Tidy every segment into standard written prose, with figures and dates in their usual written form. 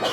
Hey,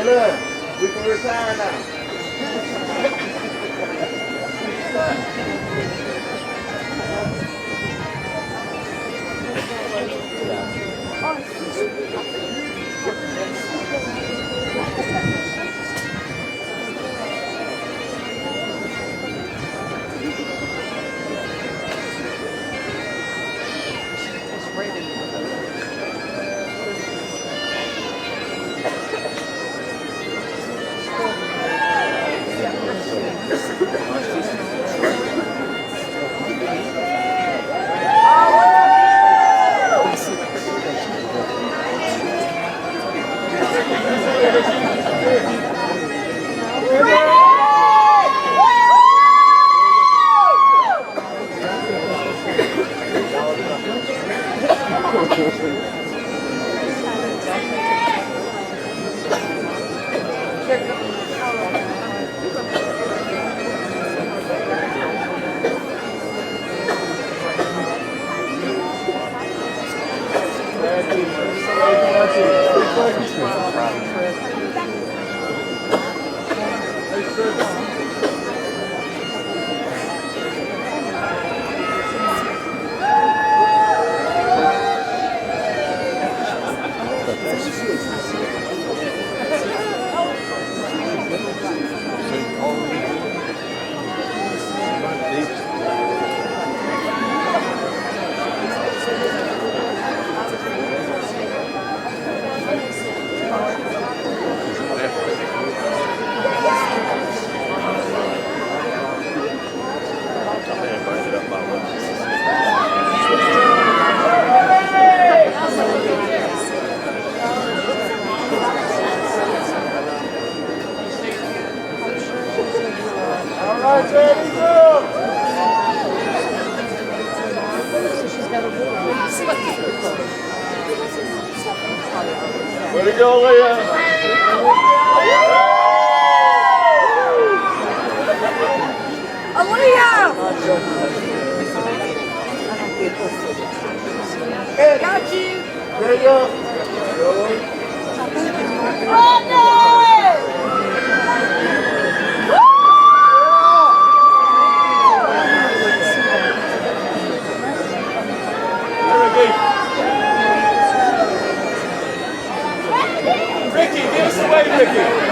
look, we can retire now. Way to go, Leah! Aaliyah! Got you! There you go! Ricky, give us away, Ricky.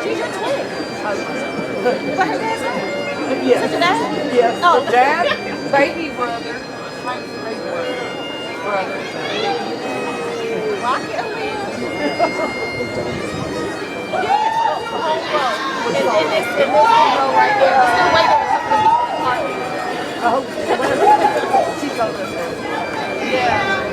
She's your twin. What her dad's name? Yes. Is it your dad? Yes. Oh, Dad, baby brother. Brother. Rocket yes. Oh, and this row right there. Still waiting. oh, she's over there. Yeah.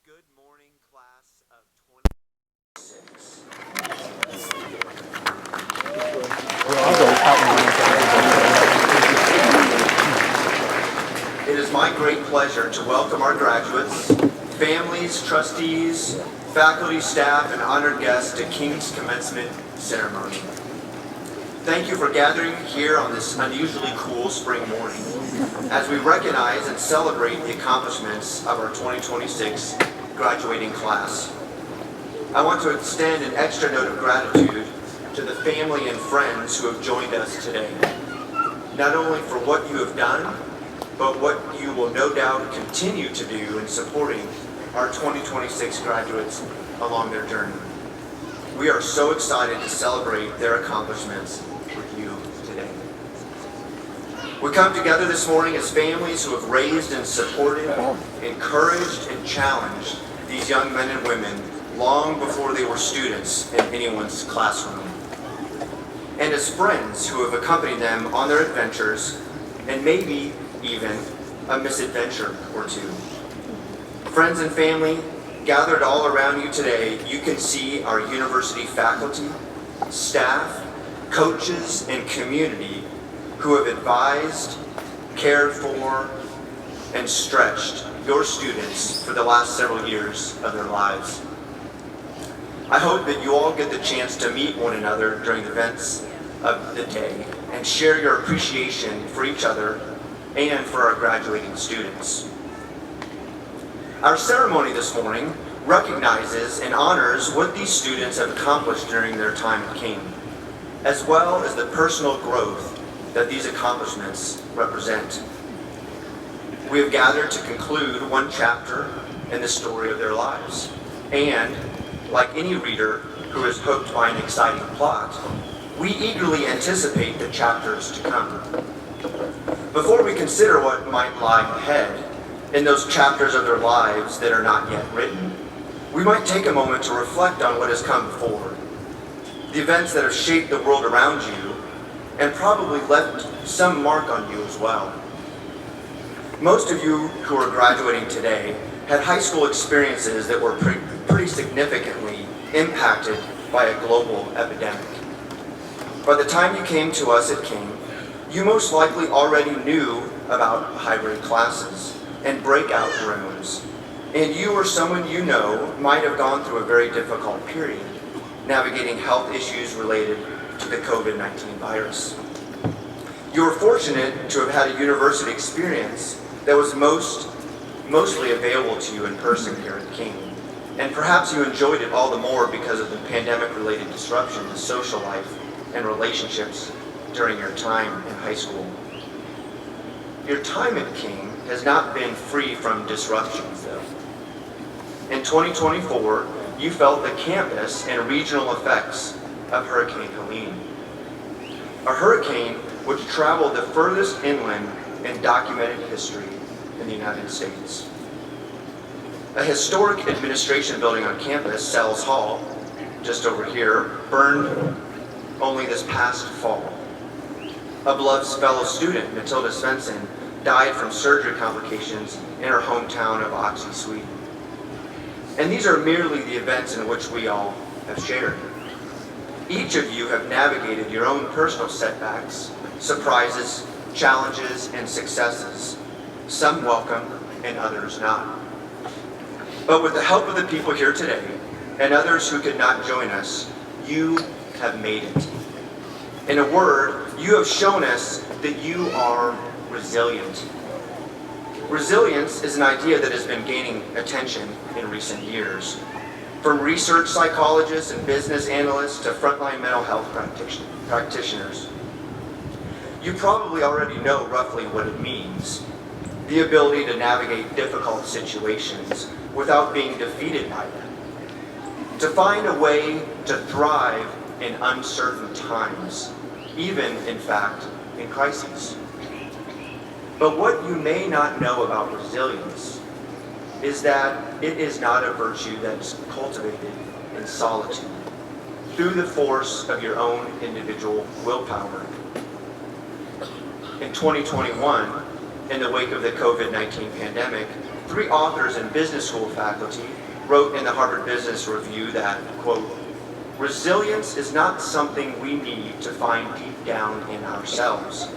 Good morning, class of 26. It is my great pleasure to welcome our graduates, families, trustees, faculty, staff, and honored guests to King's Commencement Ceremony. Thank you for gathering here on this unusually cool spring morning as we recognize and celebrate the accomplishments of our 2026 graduating class. I want to extend an extra note of gratitude to the family and friends who have joined us today, not only for what you have done, but what you will no doubt continue to do in supporting our 2026 graduates along their journey. We are so excited to celebrate their accomplishments with you today. We come together this morning as families who have raised and supported, encouraged and challenged these young men and women long before they were students in anyone's classroom. And as friends who have accompanied them on their adventures and maybe even a misadventure or two. Friends and family gathered all around you today, you can see our university faculty, staff, coaches, and community who have advised, cared for, and stretched your students for the last several years of their lives. I hope that you all get the chance to meet one another during the events of the day and share your appreciation for each other and for our graduating students. Our ceremony this morning recognizes and honors what these students have accomplished during their time at King, as well as the personal growth that these accomplishments represent. We have gathered to conclude one chapter in the story of their lives, and like any reader who is hooked by an exciting plot, we eagerly anticipate the chapters to come. Before we consider what might lie ahead in those chapters of their lives that are not yet written, we might take a moment to reflect on what has come before, the events that have shaped the world around you and probably left some mark on you as well. Most of you who are graduating today had high school experiences that were pretty significantly impacted by a global epidemic. By the time you came to us at King, you most likely already knew about hybrid classes and breakout rooms, and you or someone you know might have gone through a very difficult period, navigating health issues related to the COVID-19 virus. You were fortunate to have had a university experience that was mostly available to you in person here at King, and perhaps you enjoyed it all the more because of the pandemic-related disruption to social life and relationships during your time in high school. Your time at King has not been free from disruptions, though. In 2024, you felt the campus and regional effects of Hurricane Helene, a hurricane which traveled the furthest inland in documented history in the United States. A historic administration building on campus, Sells Hall, just over here, burned only this past fall. A beloved fellow student, Matilda Svensson, died from surgery complications in her hometown of Oxie, Sweden. And these are merely the events in which we all have shared. Each of you have navigated your own personal setbacks, surprises, challenges, and successes, some welcome and others not. But with the help of the people here today, and others who could not join us, you have made it. In a word, you have shown us that you are resilient. Resilience is an idea that has been gaining attention in recent years. From research psychologists and business analysts to frontline mental health practitioners. You probably already know roughly what it means. The ability to navigate difficult situations without being defeated by them. To find a way to thrive in uncertain times, even, in fact, in crises. But what you may not know about resilience is that it is not a virtue that's cultivated in solitude, through the force of your own individual willpower. In 2021, in the wake of the COVID-19 pandemic, 3 authors and business school faculty wrote in the Harvard Business Review that, quote, resilience is not something we need to find deep down in ourselves.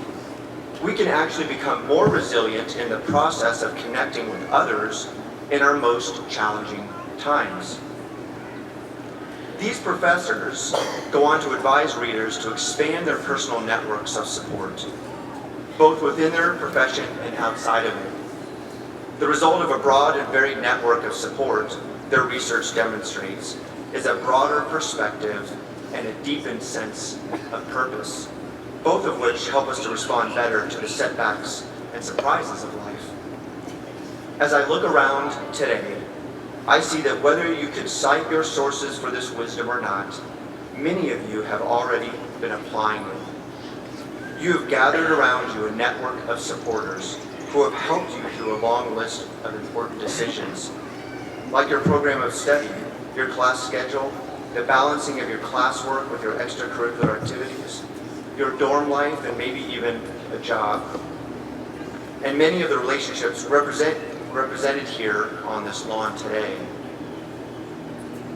We can actually become more resilient in the process of connecting with others in our most challenging times. These professors go on to advise readers to expand their personal networks of support, both within their profession and outside of it. The result of a broad and varied network of support, their research demonstrates, is a broader perspective and a deepened sense of purpose, both of which help us to respond better to the setbacks and surprises of life. As I look around today, I see that whether you could cite your sources for this wisdom or not, many of you have already been applying it. You have gathered around you a network of supporters who have helped you through a long list of important decisions, like your program of study, your class schedule, the balancing of your classwork with your extracurricular activities, your dorm life, and maybe even a job. And many of the relationships represented here on this lawn today.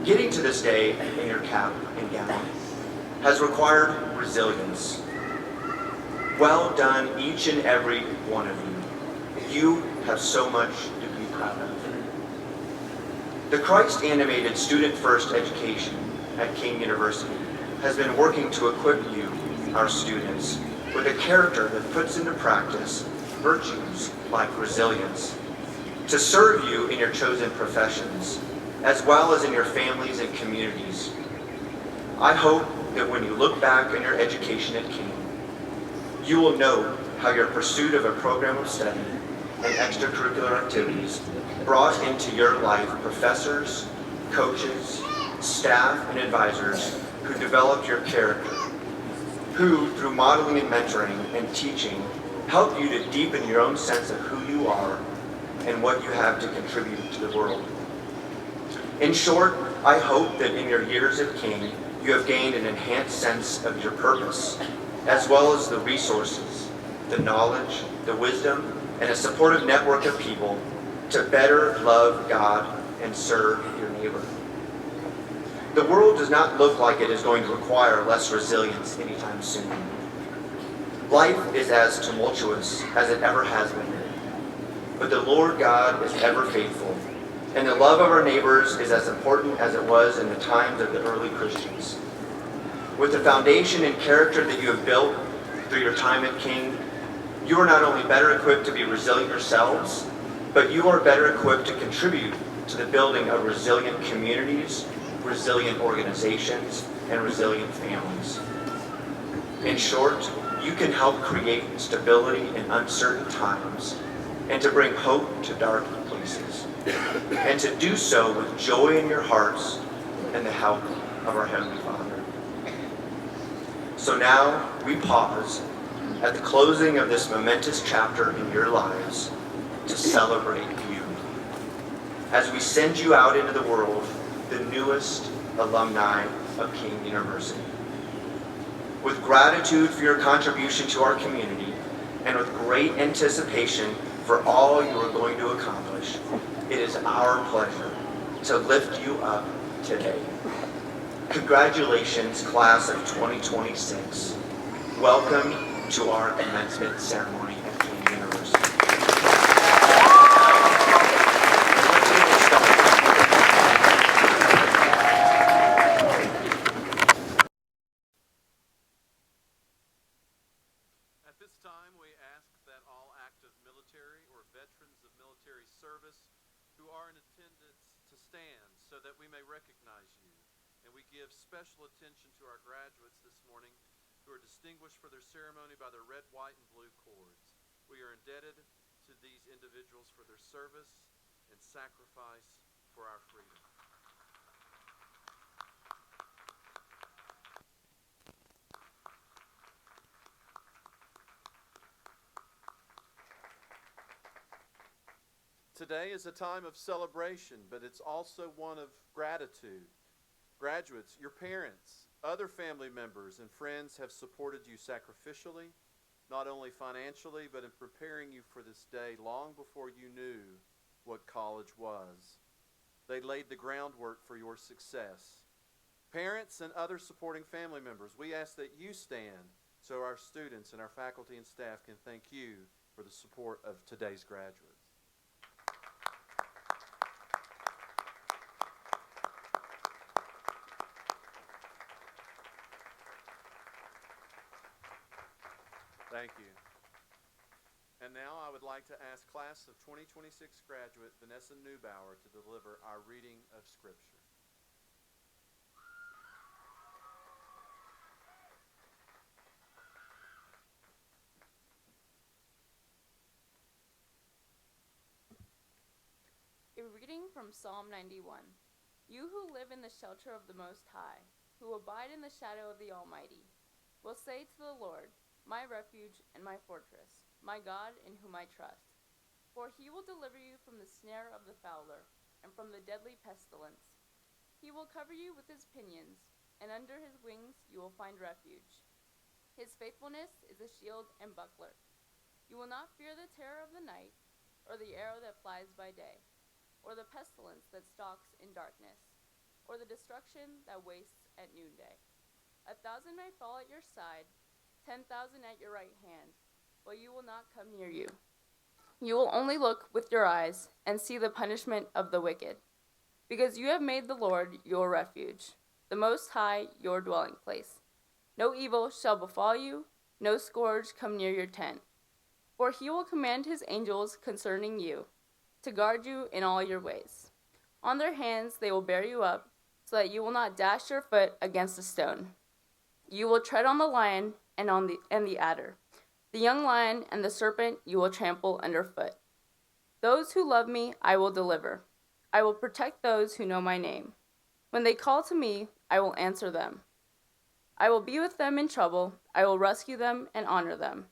Getting to this day in your cap and gown has required resilience. Well done, each and every one of you. You have so much to be proud of. The Christ-animated student-first education at King University has been working to equip you, our students, with a character that puts into practice virtues like resilience, to serve you in your chosen professions, as well as in your families and communities. I hope that when you look back on your education at King, you will know how your pursuit of a program of study and extracurricular activities brought into your life professors, coaches, staff, and advisors who developed your character, who, through modeling and mentoring and teaching, help you to deepen your own sense of who you are and what you have to contribute to the world. In short, I hope that in your years at King, you have gained an enhanced sense of your purpose, as well as the resources, the knowledge, the wisdom, and a supportive network of people to better love God and serve your neighbor. The world does not look like it is going to require less resilience anytime soon. Life is as tumultuous as it ever has been, but the Lord God is ever faithful, and the love of our neighbors is as important as it was in the times of the early Christians. With the foundation and character that you have built through your time at King, you are not only better equipped to be resilient yourselves, but you are better equipped to contribute to the building of resilient communities, resilient organizations, and resilient families. In short, you can help create stability in uncertain times and to bring hope to dark places, and to do so with joy in your hearts and the help of our Heavenly Father. So now we pause at the closing of this momentous chapter in your lives to celebrate you as we send you out into the world, the newest alumni of King University. With gratitude for your contribution to our community and with great anticipation for all you are going to accomplish, it is our pleasure to lift you up today. Congratulations, class of 2026. Welcome to our commencement ceremony at King University. At this time, we ask that all active military or veterans of military service who are in attendance to stand so that we may recognize you. And we give special attention to our graduates this morning who are distinguished for their ceremony by their red, white, and blue cords. We are indebted to these individuals for their service and sacrifice for our freedom. Today is a time of celebration, but it's also one of gratitude. Graduates, your parents, other family members, and friends have supported you sacrificially, not only financially, but in preparing you for this day long before you knew what college was. They laid the groundwork for your success. Parents and other supporting family members, we ask that you stand so our students and our faculty and staff can thank you for the support of today's graduates. Thank you. And now I would like to ask class of 2026 graduate Vanessa Neubauer to deliver our reading of Scripture. A reading from Psalm 91. You who live in the shelter of the Most High, who abide in the shadow of the Almighty, will say to the Lord, my refuge and my fortress, my God in whom I trust. For he will deliver you from the snare of the fowler and from the deadly pestilence. He will cover you with his pinions, and under his wings you will find refuge. His faithfulness is a shield and buckler. You will not fear the terror of the night, or the arrow that flies by day, or the pestilence that stalks in darkness, or the destruction that wastes at noonday. 1,000 may fall at your side, 10,000 at your right hand, but you will not come near you. You will only look with your eyes and see the punishment of the wicked. Because you have made the Lord your refuge, the Most High your dwelling place. No evil shall befall you, no scourge come near your tent. For he will command his angels concerning you, to guard you in all your ways. On their hands they will bear you up, so that you will not dash your foot against a stone. You will tread on the lion and the adder. The young lion and the serpent you will trample underfoot. Those who love me I will deliver. I will protect those who know my name. When they call to me, I will answer them. I will be with them in trouble. I will rescue them and honor them.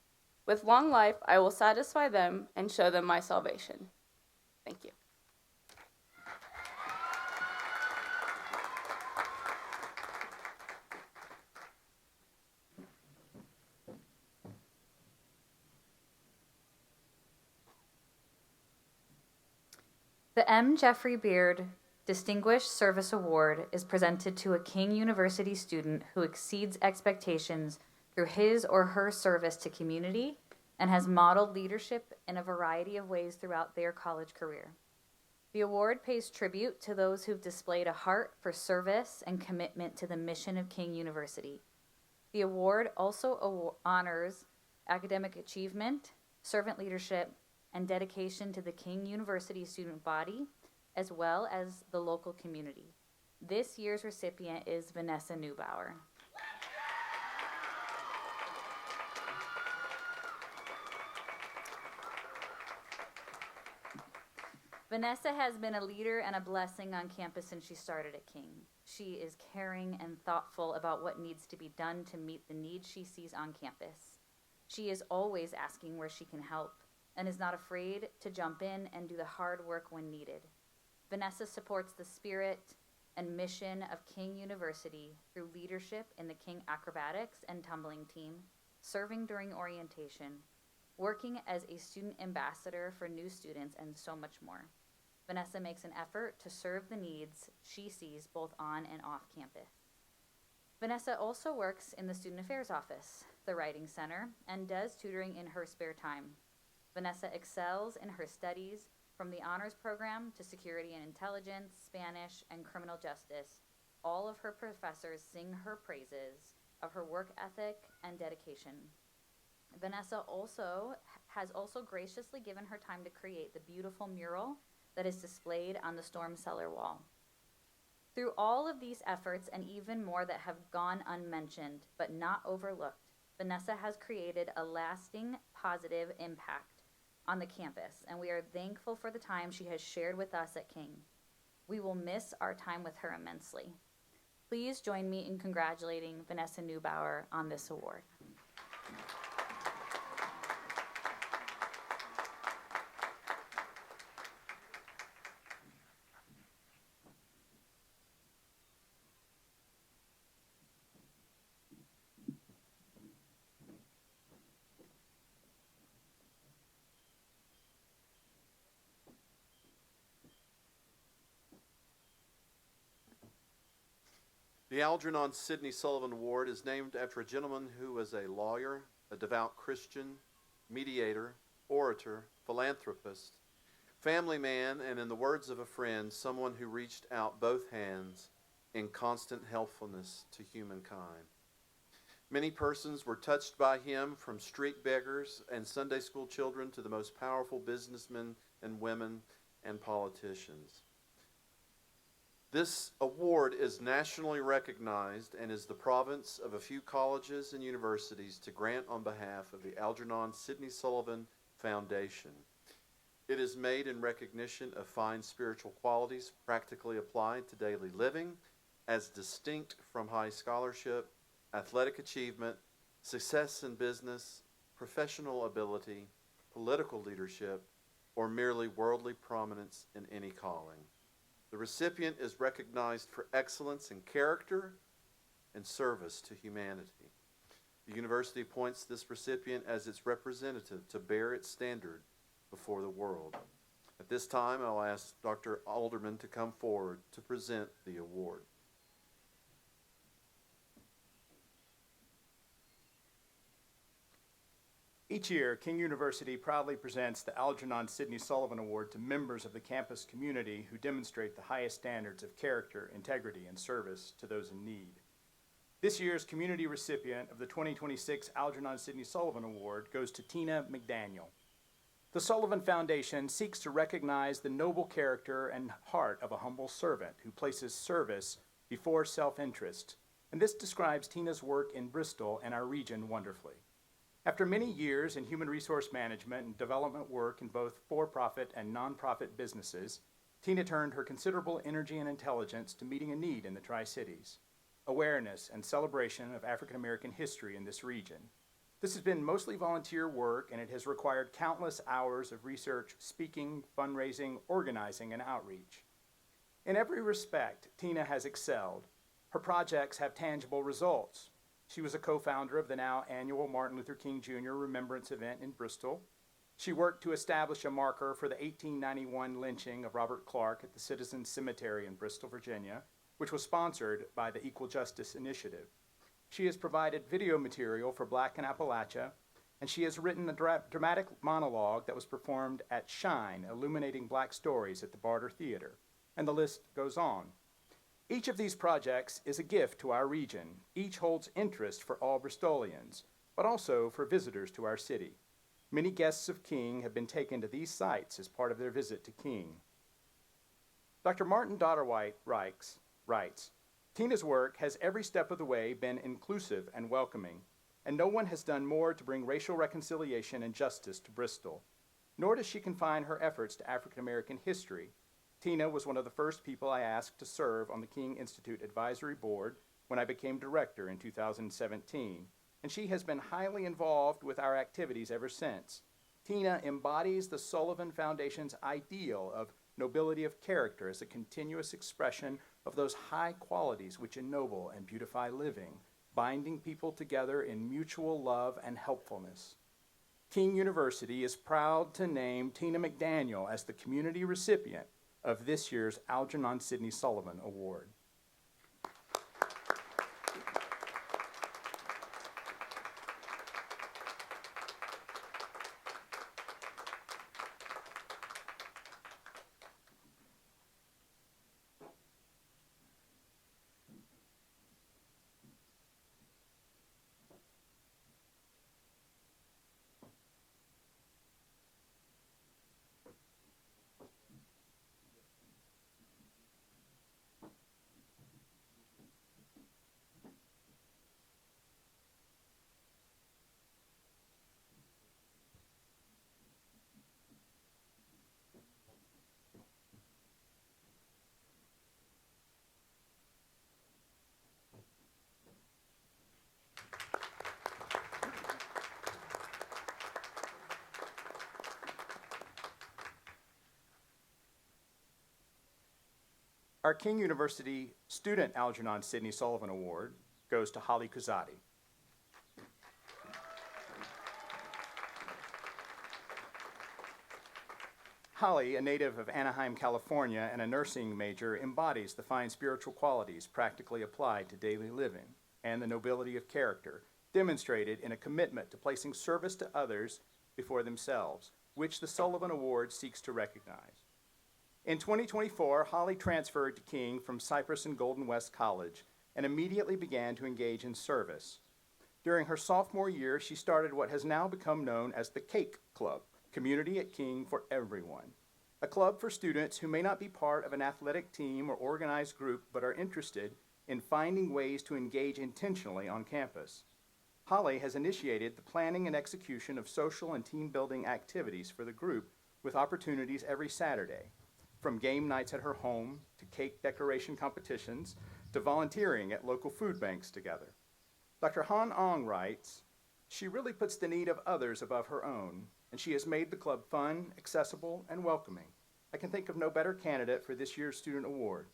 With long life, I will satisfy them and show them my salvation. Thank you. The M. Jeffrey Beard Distinguished Service Award is presented to a King University student who exceeds expectations through his or her service to community and has modeled leadership in a variety of ways throughout their college career. The award pays tribute to those who've displayed a heart for service and commitment to the mission of King University. The award also honors academic achievement, servant leadership, and dedication to the King University student body, as well as the local community. This year's recipient is Vanessa Neubauer. Vanessa has been a leader and a blessing on campus since she started at King. She is caring and thoughtful about what needs to be done to meet the needs she sees on campus. She is always asking where she can help and is not afraid to jump in and do the hard work when needed. Vanessa supports the spirit and mission of King University through leadership in the King Acrobatics and Tumbling team, serving during orientation, working as a student ambassador for new students, and so much more. Vanessa makes an effort to serve the needs she sees both on and off campus. Vanessa also works in the Student Affairs Office, the Writing Center, and does tutoring in her spare time. Vanessa excels in her studies, from the honors program to security and intelligence, Spanish, and criminal justice. All of her professors sing her praises of her work ethic and dedication. Vanessa has also graciously given her time to create the beautiful mural that is displayed on the storm cellar wall. Through all of these efforts and even more that have gone unmentioned but not overlooked, Vanessa has created a lasting positive impact on the campus, and we are thankful for the time she has shared with us at King. We will miss our time with her immensely. Please join me in congratulating Vanessa Neubauer on this award. The Algernon Sidney Sullivan Award is named after a gentleman who was a lawyer, a devout Christian, mediator, orator, philanthropist, family man, and in the words of a friend, someone who reached out both hands in constant helpfulness to humankind. Many persons were touched by him, from street beggars and Sunday school children to the most powerful businessmen and women and politicians. This award is nationally recognized and is the province of a few colleges and universities to grant on behalf of the Algernon Sidney Sullivan Foundation. It is made in recognition of fine spiritual qualities practically applied to daily living, as distinct from high scholarship, athletic achievement, success in business, professional ability, political leadership, or merely worldly prominence in any calling. The recipient is recognized for excellence in character and service to humanity. The university appoints this recipient as its representative to bear its standard before the world. At this time, I'll ask Dr. Alderman to come forward to present the award. Each year, King University proudly presents the Algernon Sidney Sullivan Award to members of the campus community who demonstrate the highest standards of character, integrity, and service to those in need. This year's community recipient of the 2026 Algernon Sidney Sullivan Award goes to Tina McDaniel. The Sullivan Foundation seeks to recognize the noble character and heart of a humble servant who places service before self-interest, and this describes Tina's work in Bristol and our region wonderfully. After many years in human resource management and development work in both for-profit and nonprofit businesses, Tina turned her considerable energy and intelligence to meeting a need in the Tri-Cities, awareness and celebration of African American history in this region. This has been mostly volunteer work, and it has required countless hours of research, speaking, fundraising, organizing, and outreach. In every respect, Tina has excelled. Her projects have tangible results. She was a co-founder of the now annual Martin Luther King Jr. Remembrance event in Bristol. She worked to establish a marker for the 1891 lynching of Robert Clark at the Citizens Cemetery in Bristol, Virginia, which was sponsored by the Equal Justice Initiative. She has provided video material for Black in Appalachia, and she has written a dramatic monologue that was performed at Shine, illuminating Black stories at the Barter Theater, and the list goes on. Each of these projects is a gift to our region. Each holds interest for all Bristolians, but also for visitors to our city. Many guests of King have been taken to these sites as part of their visit to King. Dr. Martin Dodderwhite writes, Tina's work has every step of the way been inclusive and welcoming, and no one has done more to bring racial reconciliation and justice to Bristol. Nor does she confine her efforts to African American history. Tina was one of the first people I asked to serve on the King Institute Advisory Board when I became director in 2017, and she has been highly involved with our activities ever since. Tina embodies the Sullivan Foundation's ideal of nobility of character as a continuous expression of those high qualities which ennoble and beautify living, binding people together in mutual love and helpfulness. King University is proud to name Tina McDaniel as the community recipient of this year's Algernon Sidney Sullivan Award. Our King University Student Algernon Sidney Sullivan Award goes to Holly Kuzati. Holly, a native of Anaheim, California, and a nursing major, embodies the fine spiritual qualities practically applied to daily living and the nobility of character demonstrated in a commitment to placing service to others before themselves, which the Sullivan Award seeks to recognize. In 2024, Holly transferred to King from Cypress and Golden West College and immediately began to engage in service. During her sophomore year, she started what has now become known as the Cake Club, Community at King for Everyone, a club for students who may not be part of an athletic team or organized group but are interested in finding ways to engage intentionally on campus. Holly has initiated the planning and execution of social and team-building activities for the group with opportunities every Saturday, from game nights at her home to cake decoration competitions to volunteering at local food banks together. Dr. Han Ong writes, she really puts the need of others above her own, and she has made the club fun, accessible, and welcoming. I can think of no better candidate for this year's student award.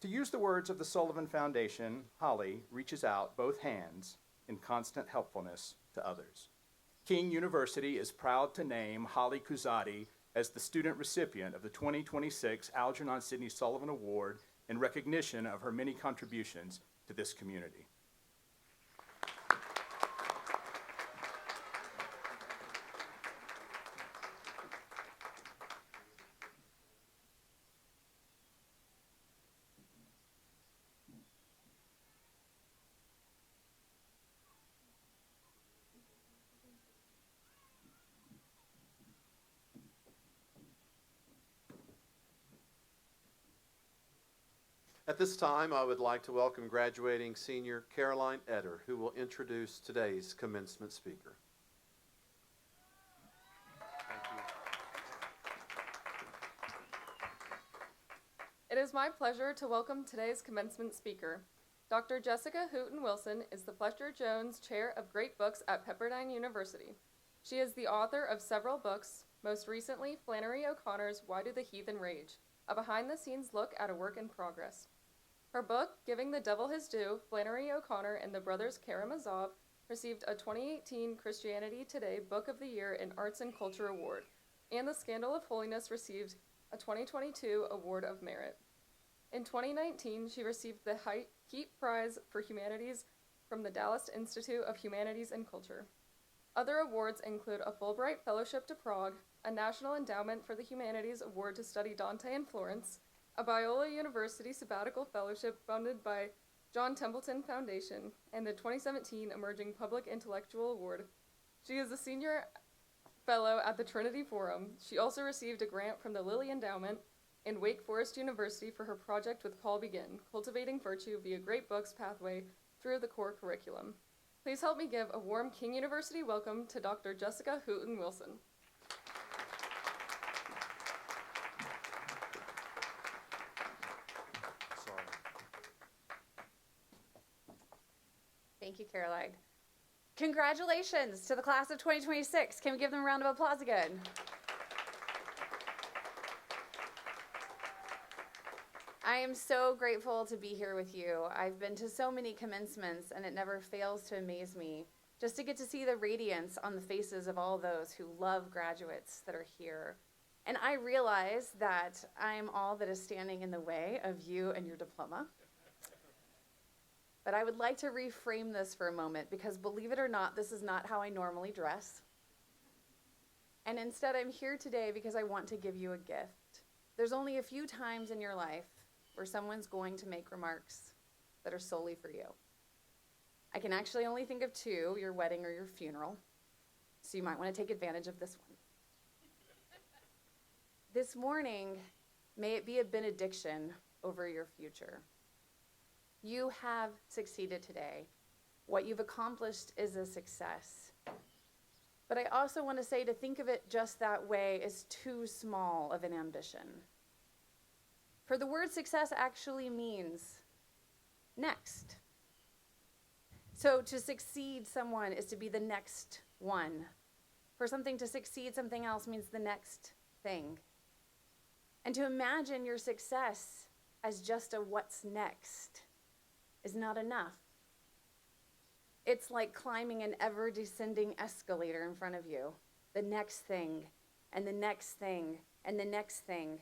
To use the words of the Sullivan Foundation, Holly reaches out both hands in constant helpfulness to others. King University is proud to name Holly Kuzati as the student recipient of the 2026 Algernon Sidney Sullivan Award in recognition of her many contributions to this community. At this time, I would like to welcome graduating senior Caroline Etter, who will introduce today's commencement speaker. Thank you. It is my pleasure to welcome today's commencement speaker, Dr. Jessica Hooten Wilson is the Fletcher Jones Chair of Great Books at Pepperdine University. She is the author of several books, most recently Flannery O'Connor's Why Do the Heathen Rage?, a behind-the-scenes look at a work in progress. Her book, Giving the Devil His Due, Flannery O'Connor and the Brothers Karamazov, received a 2018 Christianity Today Book of the Year in Arts and Culture Award, and The Scandal of Holiness received a 2022 Award of Merit. In 2019, she received the Heett Prize for Humanities from the Dallas Institute of Humanities and Culture. Other awards include a Fulbright Fellowship to Prague, a National Endowment for the Humanities Award to study Dante and Florence, a Biola University Sabbatical Fellowship funded by John Templeton Foundation, and the 2017 Emerging Public Intellectual Award. She is a senior fellow at the Trinity Forum. She also received a grant from the Lilly Endowment and Wake Forest University for her project with Paul Begin, Cultivating Virtue via Great Books Pathway through the core curriculum. Please help me give a warm King University welcome to Dr. Jessica Hooten Wilson. Sorry. Thank you, Caroline. Congratulations to the class of 2026. Can we give them a round of applause again? I am so grateful to be here with you. I've been to so many commencements, and it never fails to amaze me just to get to see the radiance on the faces of all those who love graduates that are here. And I realize that I'm all that is standing in the way of you and your diploma. But I would like to reframe this for a moment because, believe it or not, this is not how I normally dress. And instead, I'm here today because I want to give you a gift. There's only a few times in your life where someone's going to make remarks that are solely for you. I can actually only think of two, your wedding or your funeral, so you might want to take advantage of this one. This morning, may it be a benediction over your future. You have succeeded today. What you've accomplished is a success. But I also want to say to think of it just that way is too small of an ambition. For the word success actually means next. So to succeed someone is to be the next one. For something to succeed something else means the next thing. And to imagine your success as just a what's next is not enough. It's like climbing an ever-descending escalator in front of you. The next thing, and the next thing, and the next thing.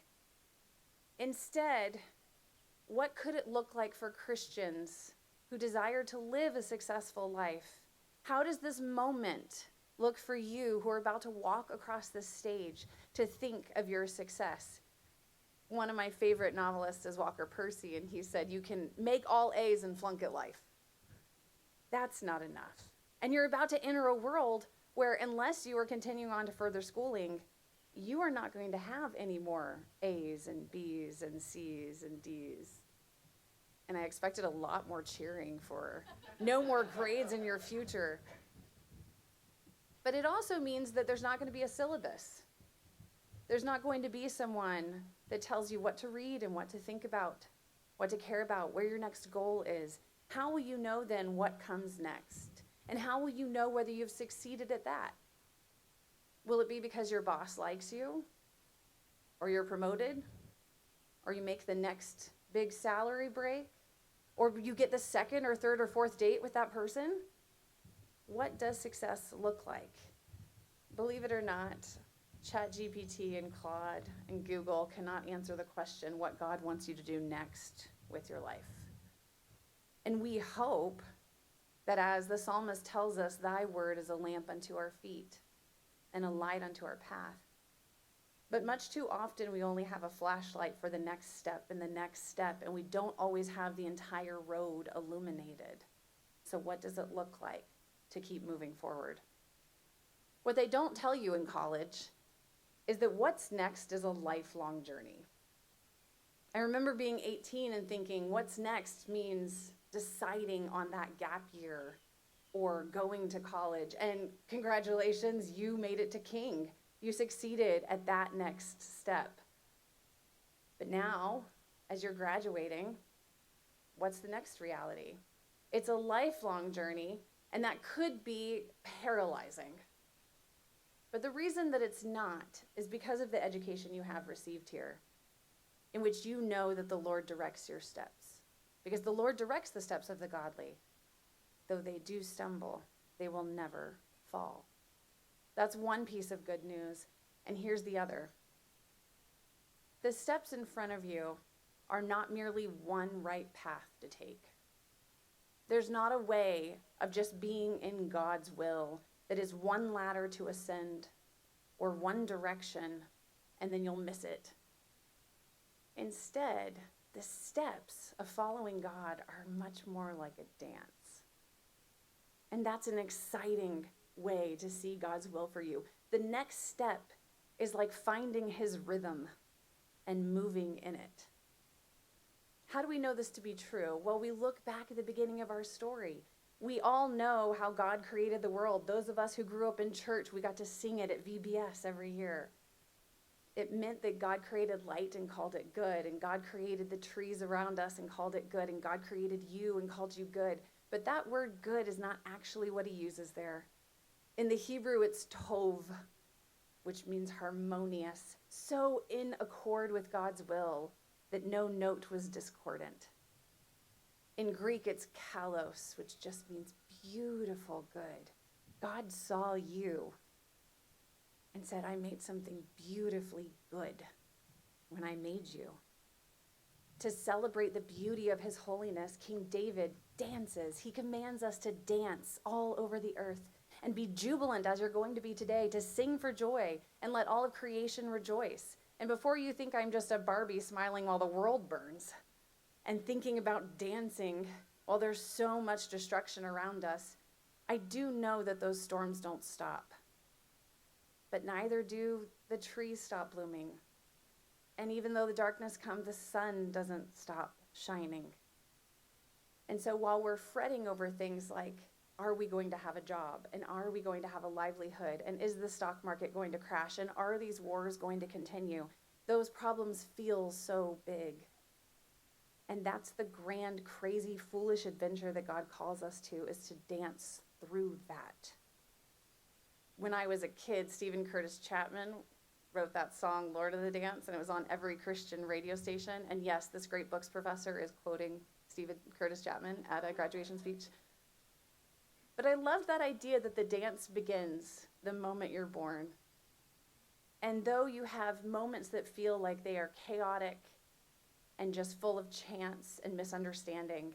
Instead, what could it look like for Christians who desire to live a successful life? How does this moment look for you who are about to walk across this stage to think of your success? One of my favorite novelists is Walker Percy, and he said, you can make all A's and flunk at life. That's not enough. And you're about to enter a world where, unless you are continuing on to further schooling, you are not going to have any more A's and B's and C's and D's. And I expected a lot more cheering for no more grades in your future. But it also means that there's not going to be a syllabus. There's not going to be someone that tells you what to read and what to think about, what to care about, where your next goal is. How will you know then what comes next? And how will you know whether you've succeeded at that? Will it be because your boss likes you? Or you're promoted? Or you make the next big salary break? Or you get the second or third or fourth date with that person? What does success look like? Believe it or not, ChatGPT and Claude and Google cannot answer the question what God wants you to do next with your life. And we hope that, as the psalmist tells us, thy word is a lamp unto our feet and a light unto our path. But much too often we only have a flashlight for the next step and the next step, and we don't always have the entire road illuminated. So what does it look like to keep moving forward? What they don't tell you in college is that what's next is a lifelong journey. I remember being 18 and thinking, what's next means deciding on that gap year or going to college. And congratulations, you made it to King. You succeeded at that next step. But now, as you're graduating, what's the next reality? It's a lifelong journey, and that could be paralyzing. But the reason that it's not is because of the education you have received here, in which you know that the Lord directs your steps. Because the Lord directs the steps of the godly. Though they do stumble, they will never fall. That's one piece of good news, and here's the other. The steps in front of you are not merely one right path to take. There's not a way of just being in God's will that is one ladder to ascend or one direction, and then you'll miss it. Instead, the steps of following God are much more like a dance. And that's an exciting way to see God's will for you. The next step is like finding his rhythm and moving in it. How do we know this to be true? Well, we look back at the beginning of our story. We all know how God created the world. Those of us who grew up in church, we got to sing it at VBS every year. It meant that God created light and called it good, and God created the trees around us and called it good, and God created you and called you good. But that word good is not actually what he uses there. In the Hebrew, it's tov, which means harmonious, so in accord with God's will that no note was discordant. In Greek, it's kalos, which just means beautiful good. God saw you and said, I made something beautifully good when I made you. To celebrate the beauty of his holiness, King David dances. He commands us to dance all over the earth and be jubilant as you're going to be today, to sing for joy and let all of creation rejoice. And before you think I'm just a Barbie smiling while the world burns and thinking about dancing while there's so much destruction around us, I do know that those storms don't stop. But neither do the trees stop blooming. And even though the darkness comes, the sun doesn't stop shining. And so while we're fretting over things like, are we going to have a job? And are we going to have a livelihood? And is the stock market going to crash? And are these wars going to continue? Those problems feel so big. And that's the grand, crazy, foolish adventure that God calls us to, is to dance through that. When I was a kid, Stephen Curtis Chapman wrote that song, Lord of the Dance, and it was on every Christian radio station. And yes, this great books professor is quoting Stephen Curtis Chapman at a graduation speech. But I love that idea that the dance begins the moment you're born. And though you have moments that feel like they are chaotic and just full of chance and misunderstanding,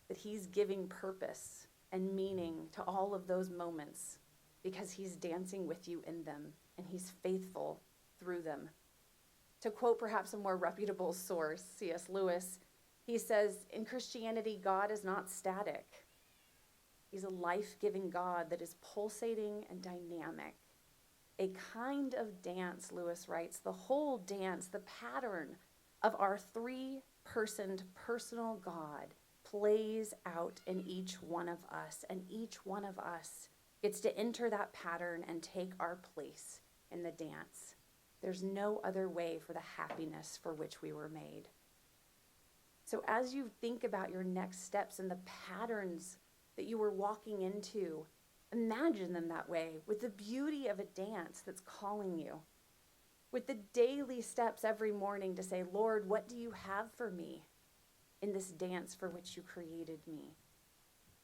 that he's giving purpose and meaning to all of those moments because he's dancing with you in them and he's faithful through them. To quote perhaps a more reputable source, C.S. Lewis, he says, in Christianity, God is not static. He's a life-giving God that is pulsating and dynamic. A kind of dance, Lewis writes, the whole dance, the pattern of our three-personed personal God plays out in each one of us, and each one of us gets to enter that pattern and take our place in the dance. There's no other way for the happiness for which we were made. So as you think about your next steps and the patterns that you were walking into, imagine them that way, with the beauty of a dance that's calling you, with the daily steps every morning to say, Lord, what do you have for me in this dance for which you created me?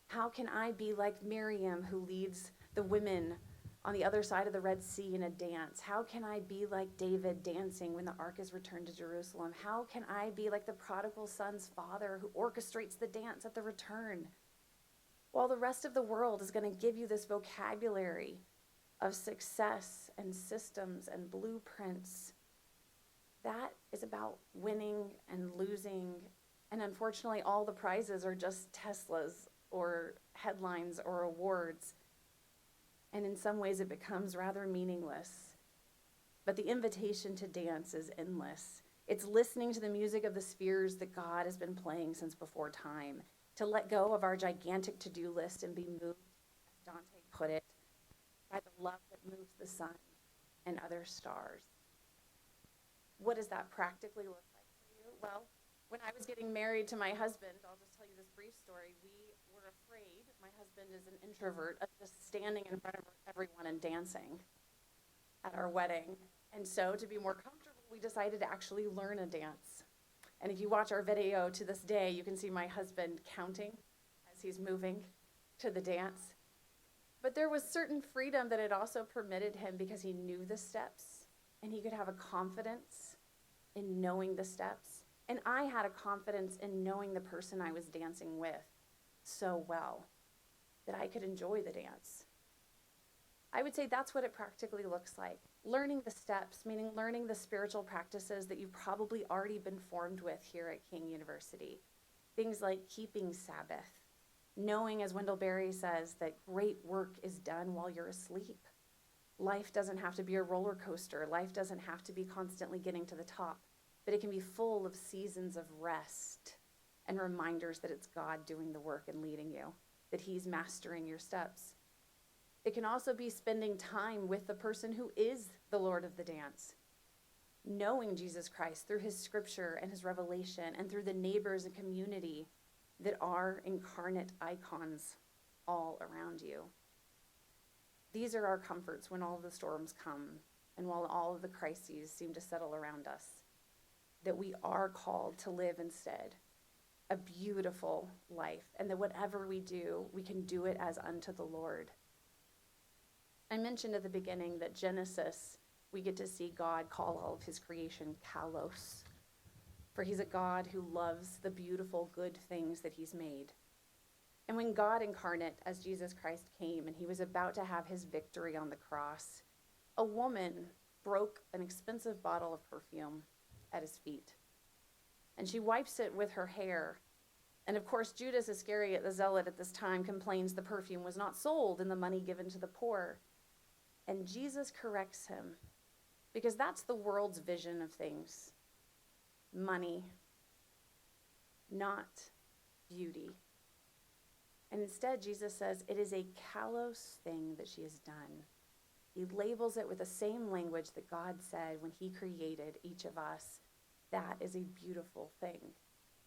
How can I be like Miriam, who leads the women on the other side of the Red Sea in a dance? How can I be like David dancing when the ark is returned to Jerusalem? How can I be like the prodigal son's father who orchestrates the dance at the return? While the rest of the world is going to give you this vocabulary of success and systems and blueprints, that is about winning and losing. And unfortunately, all the prizes are just Teslas or headlines or awards. And in some ways, it becomes rather meaningless. But the invitation to dance is endless. It's listening to the music of the spheres that God has been playing since before time, to let go of our gigantic to-do list and be moved, as Dante put it, by the love that moves the sun and other stars. What does that practically look like for you? Well, When I was getting married to my husband, I'll just tell you this brief story. We were afraid, my husband is an introvert, of just standing in front of everyone and dancing at our wedding. And so to be more comfortable, we decided to actually learn a dance. And if you watch our video to this day, you can see my husband counting as he's moving to the dance. But there was certain freedom that it also permitted him because he knew the steps and he could have a confidence in knowing the steps. And I had a confidence in knowing the person I was dancing with so well that I could enjoy the dance. I would say that's what it practically looks like. Learning the steps, meaning learning the spiritual practices that you've probably already been formed with here at King University. Things like keeping Sabbath, knowing, as Wendell Berry says, that great work is done while you're asleep. Life doesn't have to be a roller coaster. Life doesn't have to be constantly getting to the top, but it can be full of seasons of rest and reminders that it's God doing the work and leading you, that he's mastering your steps. It can also be spending time with the person who is the Lord of the dance, knowing Jesus Christ through his scripture and his revelation and through the neighbors and community that are incarnate icons all around you. These are our comforts when all of the storms come and while all of the crises seem to settle around us, that we are called to live instead a beautiful life, and that whatever we do, we can do it as unto the Lord. I mentioned at the beginning that Genesis, we get to see God call all of his creation kalos, for he's a God who loves the beautiful, good things that he's made. And when God incarnate, as Jesus Christ came, and he was about to have his victory on the cross, a woman broke an expensive bottle of perfume at his feet. And she wipes it with her hair. And of course, Judas Iscariot, the zealot at this time, complains the perfume was not sold and the money given to the poor. And Jesus corrects him, because that's the world's vision of things. Money, not beauty. And instead, Jesus says, it is a callous thing that she has done. He labels it with the same language that God said when he created each of us. That is a beautiful thing.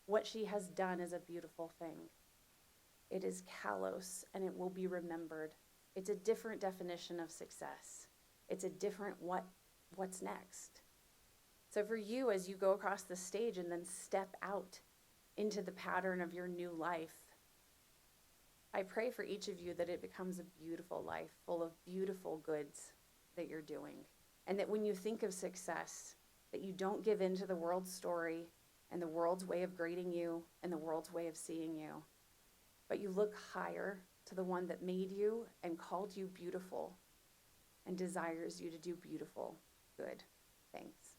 What she has done is a beautiful thing. It is callous, and it will be remembered. It's a different definition of success. It's a different what's next. So for you, as you go across the stage and then step out into the pattern of your new life, I pray for each of you that it becomes a beautiful life full of beautiful goods that you're doing. And that when you think of success, that you don't give in to the world's story and the world's way of grading you and the world's way of seeing you, but you look higher to the one that made you and called you beautiful and desires you to do beautiful, good things.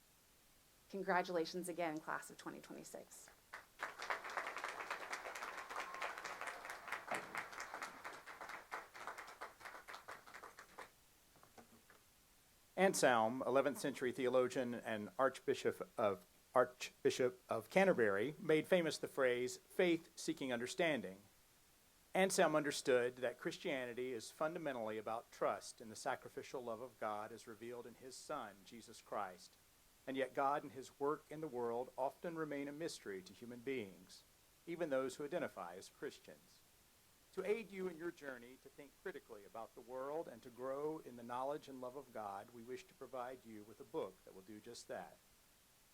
Congratulations again, class of 2026. Anselm, 11th century theologian and Archbishop of Canterbury, made famous the phrase, faith seeking understanding. Anselm understood that Christianity is fundamentally about trust in the sacrificial love of God as revealed in his Son, Jesus Christ. And yet God and his work in the world often remain a mystery to human beings, even those who identify as Christians. To aid you in your journey to think critically about the world and to grow in the knowledge and love of God, we wish to provide you with a book that will do just that.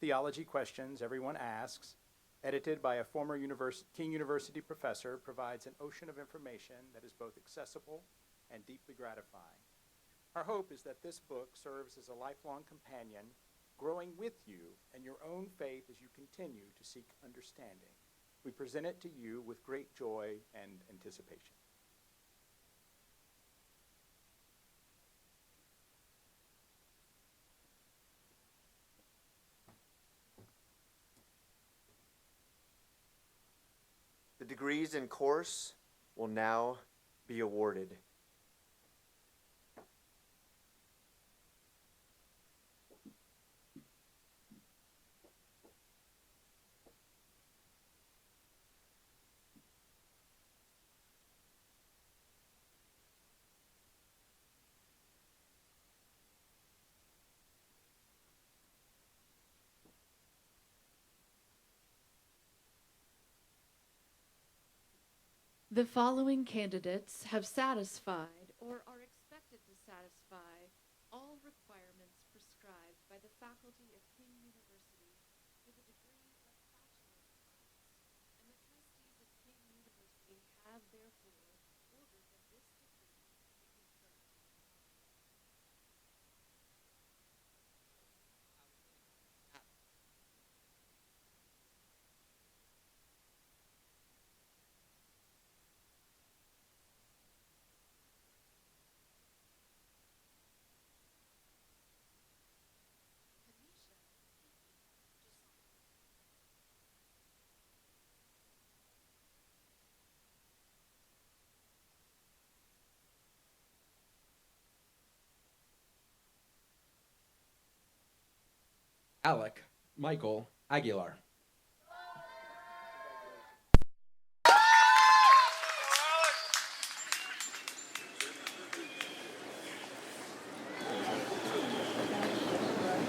Theology Questions Everyone Asks, edited by a former King University professor, provides an ocean of information that is both accessible and deeply gratifying. Our hope is that this book serves as a lifelong companion, growing with you and your own faith as you continue to seek understanding. We present it to you with great joy and anticipation. The degrees in course will now be awarded. The following candidates have satisfied or are expected to satisfy all requirements prescribed by the faculty of King University for the degree of Bachelor of Arts, and the trustees of King University have therefore ordered that this degree be conferred. Alec Michael Aguilar.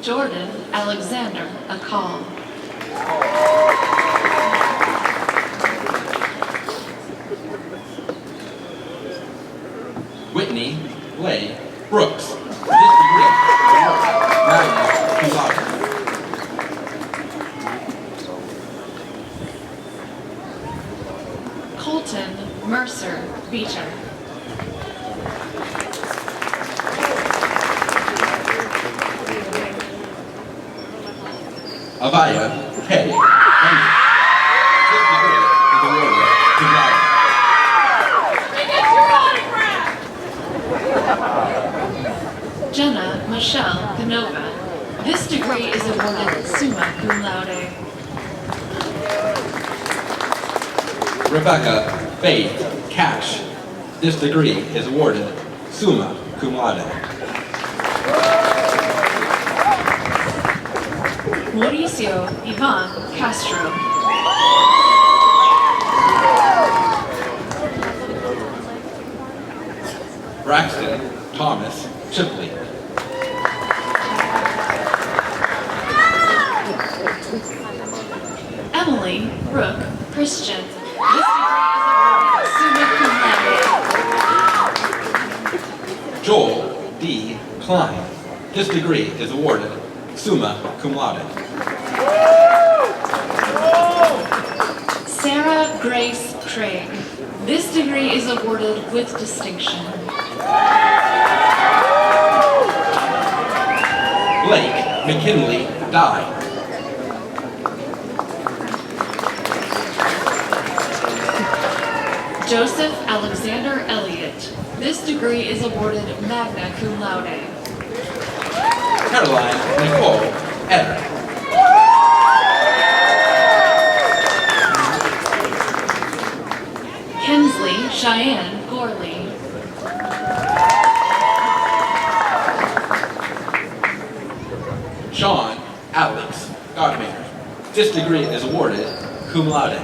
Jordan Alexander Akal. Whitney Leigh Brooks. Magna cum laude. Colton Mercer Beecher. Avaya K. Jenna Michelle Canova. This degree is awarded summa cum laude. Rebecca Faith Cash. This degree is awarded summa cum laude. Mauricio Ivan Castro. Braxton Thomas Chipley. Emily Brooke Christian. This degree is awarded summa cum laude. Joel D. Klein. This degree is awarded summa cum laude. Sarah Grace Craig. This degree is awarded with distinction. Blake McKinley Dye. Joseph Alexander Elliott. This degree is awarded magna cum laude. Caroline Nicole Eder. Kensley Cheyenne Gorley. Sean Alex Godmaker. This degree is awarded cum laude.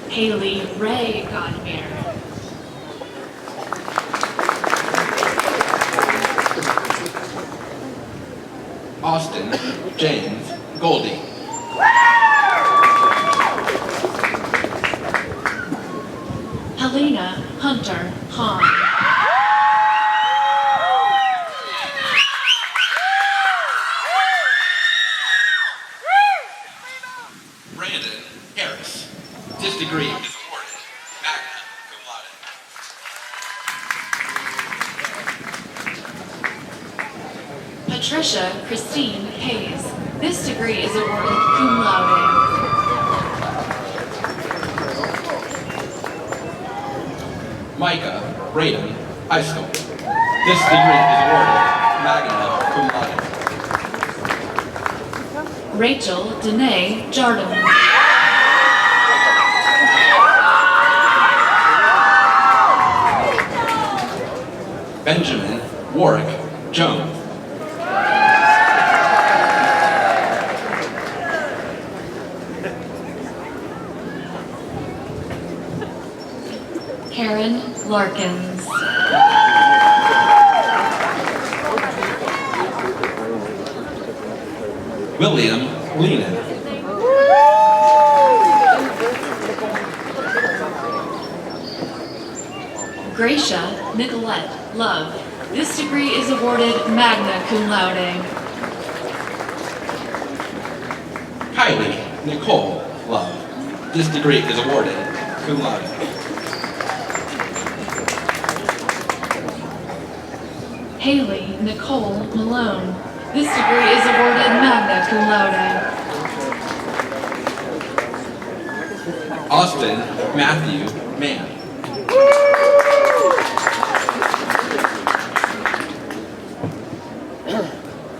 Haley Ray Godmere. Austin James Goldie. Helena Hunter Hahn. Brandon Harris. This degree is awarded magna cum laude. Patricia Christine Hayes. This degree is awarded cum laude. Micah Braden Heistel. This degree is awarded magna cum laude. Rachel Danae Jardim. Benjamin Warwick Jones. Karen Larkins. William Leenan. Love. This degree is awarded magna cum laude. Kylie Nicole Love. This degree is awarded cum laude. Haley Nicole Malone. This degree is awarded magna cum laude. Austin Matthew Mann.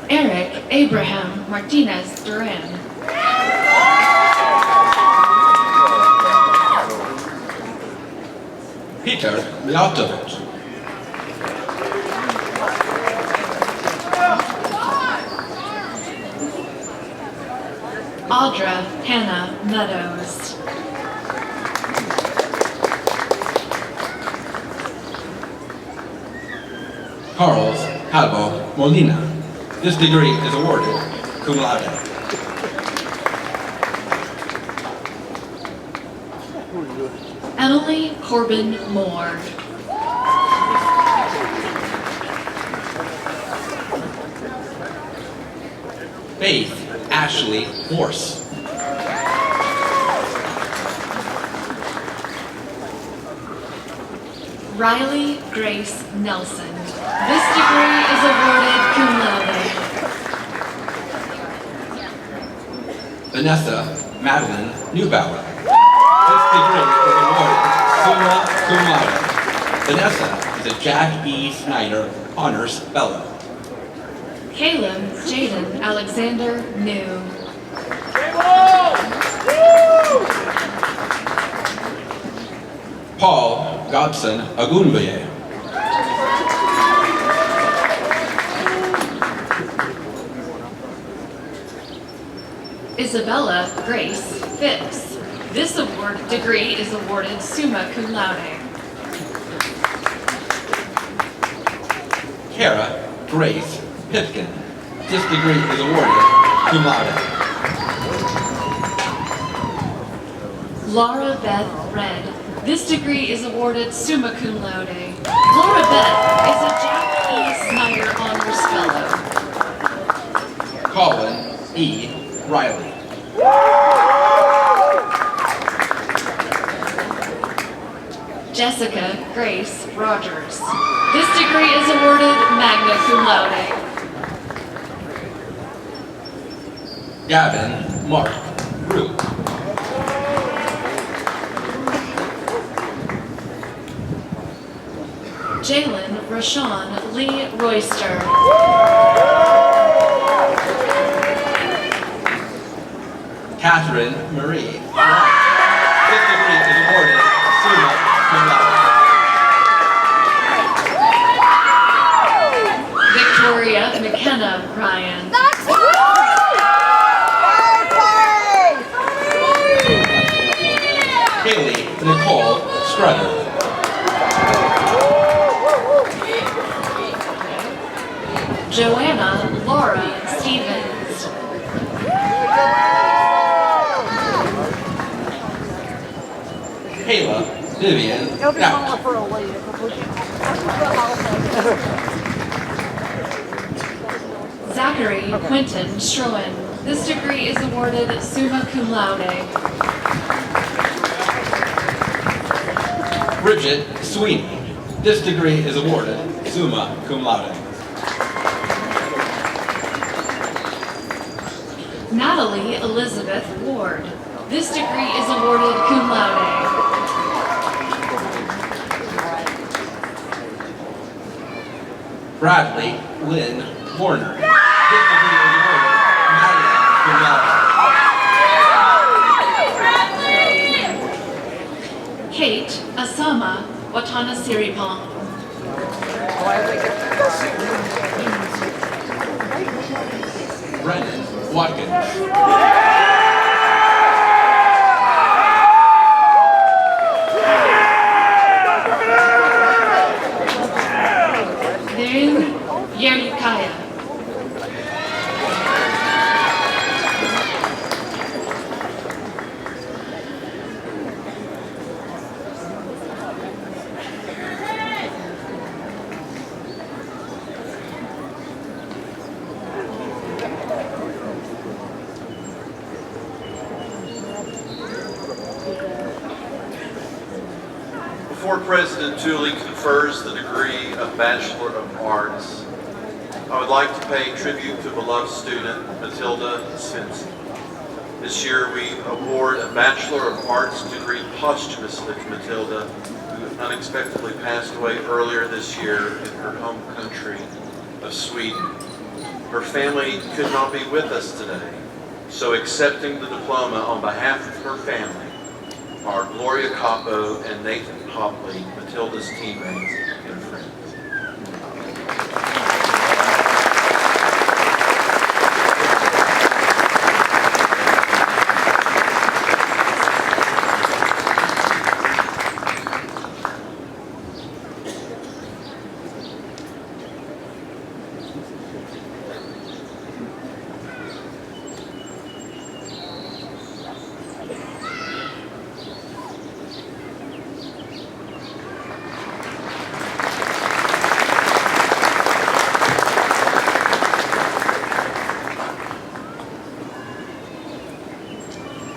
Eric Abraham Martinez Duran. Peter Miautovich. Audra Hannah Meadows. Carlos Calvo Molina. This degree is awarded cum laude. Emily Corbin Moore. Faith Ashley Morse. Riley Grace Nelson. This degree is awarded cum laude. Vanessa Madeline Neubauer. This degree is awarded summa cum laude. Vanessa is a Jack E. Snyder Honors Fellow. Caleb Jaden Alexander New. Paul Godson Agunbuye. Isabella Grace Phipps. This award degree is awarded summa cum laude. Kara Grace Pipkin. This degree is awarded cum laude. Laura Beth Red. This degree is awarded summa cum laude. Laura Beth is a Jack E. Snyder Honors Fellow. Colin E. Riley. Jessica Grace Rogers. This degree is awarded magna cum laude. Gavin Mark Root. Jalen Rashawn Lee Royster. Catherine Marie. This degree is awarded summa cum laude. Victoria McKenna Ryan. Haley Nicole Strutter. Joanna Laura Stevens. Kayla Vivian Doubt. Zachary Quinton Schroen. This degree is awarded summa cum laude. Bridget Sweeney. This degree is awarded summa cum laude. Natalie Elizabeth Ward. This degree is awarded cum laude. Bradley Lynn Warner. This degree is awarded magna cum laude. Kate Asama Watana Siripan. Brennan Watkins. Then Yerukaya. Before President Tooley confers the degree of Bachelor of Arts, I would like to pay tribute to beloved student Matilda Svensson. This year we award a Bachelor of Arts degree posthumously to Matilda, who unexpectedly passed away earlier this year in her home country of Sweden. Her family could not be with us today, so accepting the diploma on behalf of her family are Gloria Capo and Nathan Popley, Matilda's teammates and friends.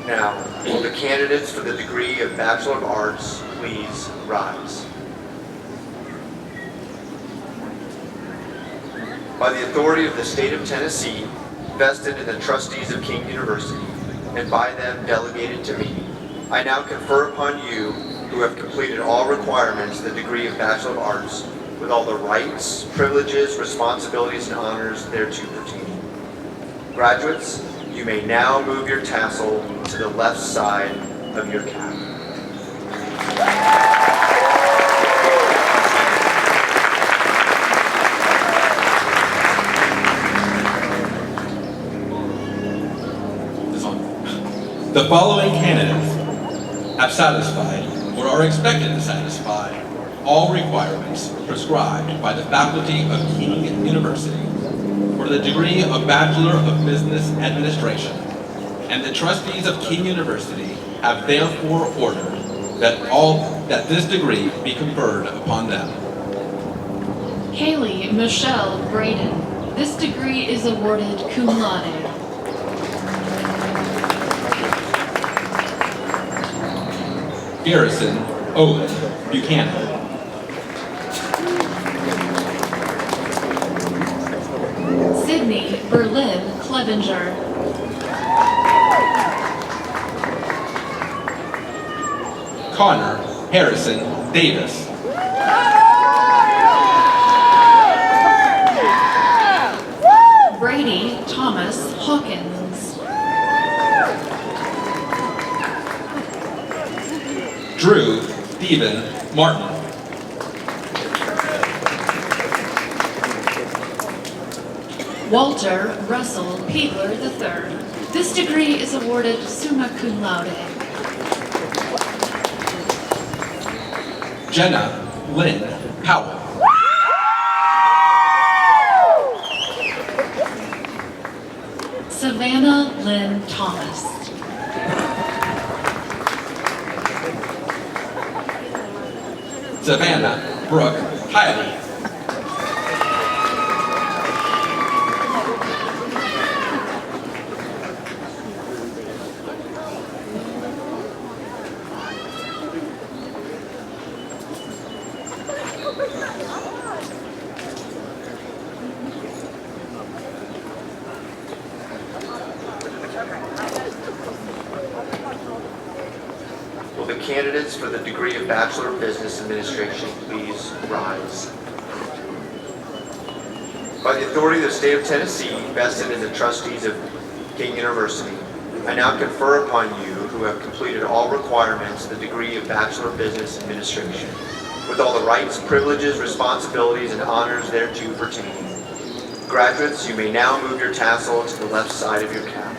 Now, will the candidates for the degree of Bachelor of Arts please rise? By the authority of the state of Tennessee, vested in the trustees of King University, and by them delegated to me, I now confer upon you, who have completed all requirements, the degree of Bachelor of Arts, with all the rights, privileges, responsibilities, and honors thereto pertaining. Graduates, you may now move your tassel to the left side of your cap. The following candidates have satisfied or are expected to satisfy all requirements prescribed by the faculty of King University for the degree of Bachelor of Business Administration, and the trustees of King University have therefore ordered that this degree be conferred upon them. Haley Michelle Braden. This degree is awarded cum laude. Garrison Owen Buchanan. Sydney Berlin Clevenger. Connor Harrison Davis. Brady Thomas Hawkins. Drew Stephen Martin. Walter Russell Peebler III. This degree is awarded summa cum laude. Jenna Lynn Powell. Savannah Lynn Thomas. Savannah Brooke Hiley. Will the candidates for the degree of Bachelor of Business Administration please rise? By the authority of the state of Tennessee, vested in the trustees of King University, I now confer upon you, who have completed all requirements, the degree of Bachelor of Business Administration, with all the rights, privileges, responsibilities, and honors thereto pertaining. Graduates, you may now move your tassel to the left side of your cap.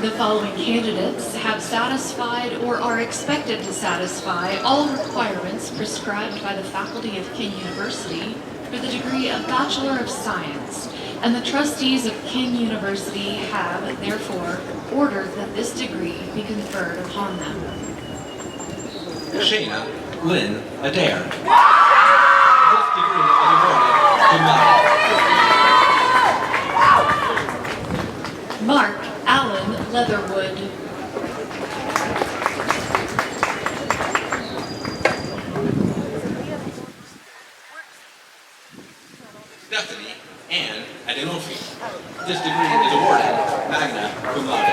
The following candidates have satisfied or are expected to satisfy all requirements prescribed by the faculty of King University for the degree of Bachelor of Science, and the trustees of King University have, therefore, ordered that this degree be conferred upon them. Shayna Lynn Adair. This degree is awarded to Mark Leatherwood. Stephanie Ann Adenolfi. This degree is awarded magna cum laude.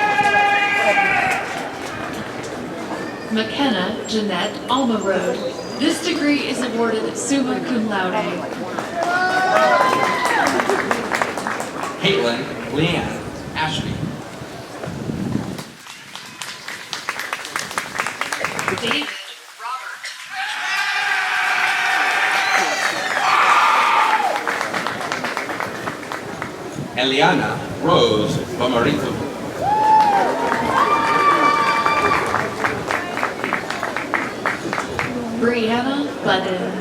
McKenna Jeanette Almarode. This degree is awarded summa cum laude. Caitlin Leanne Ashby. David Eliana Rose Bomarito. Brianna Budden.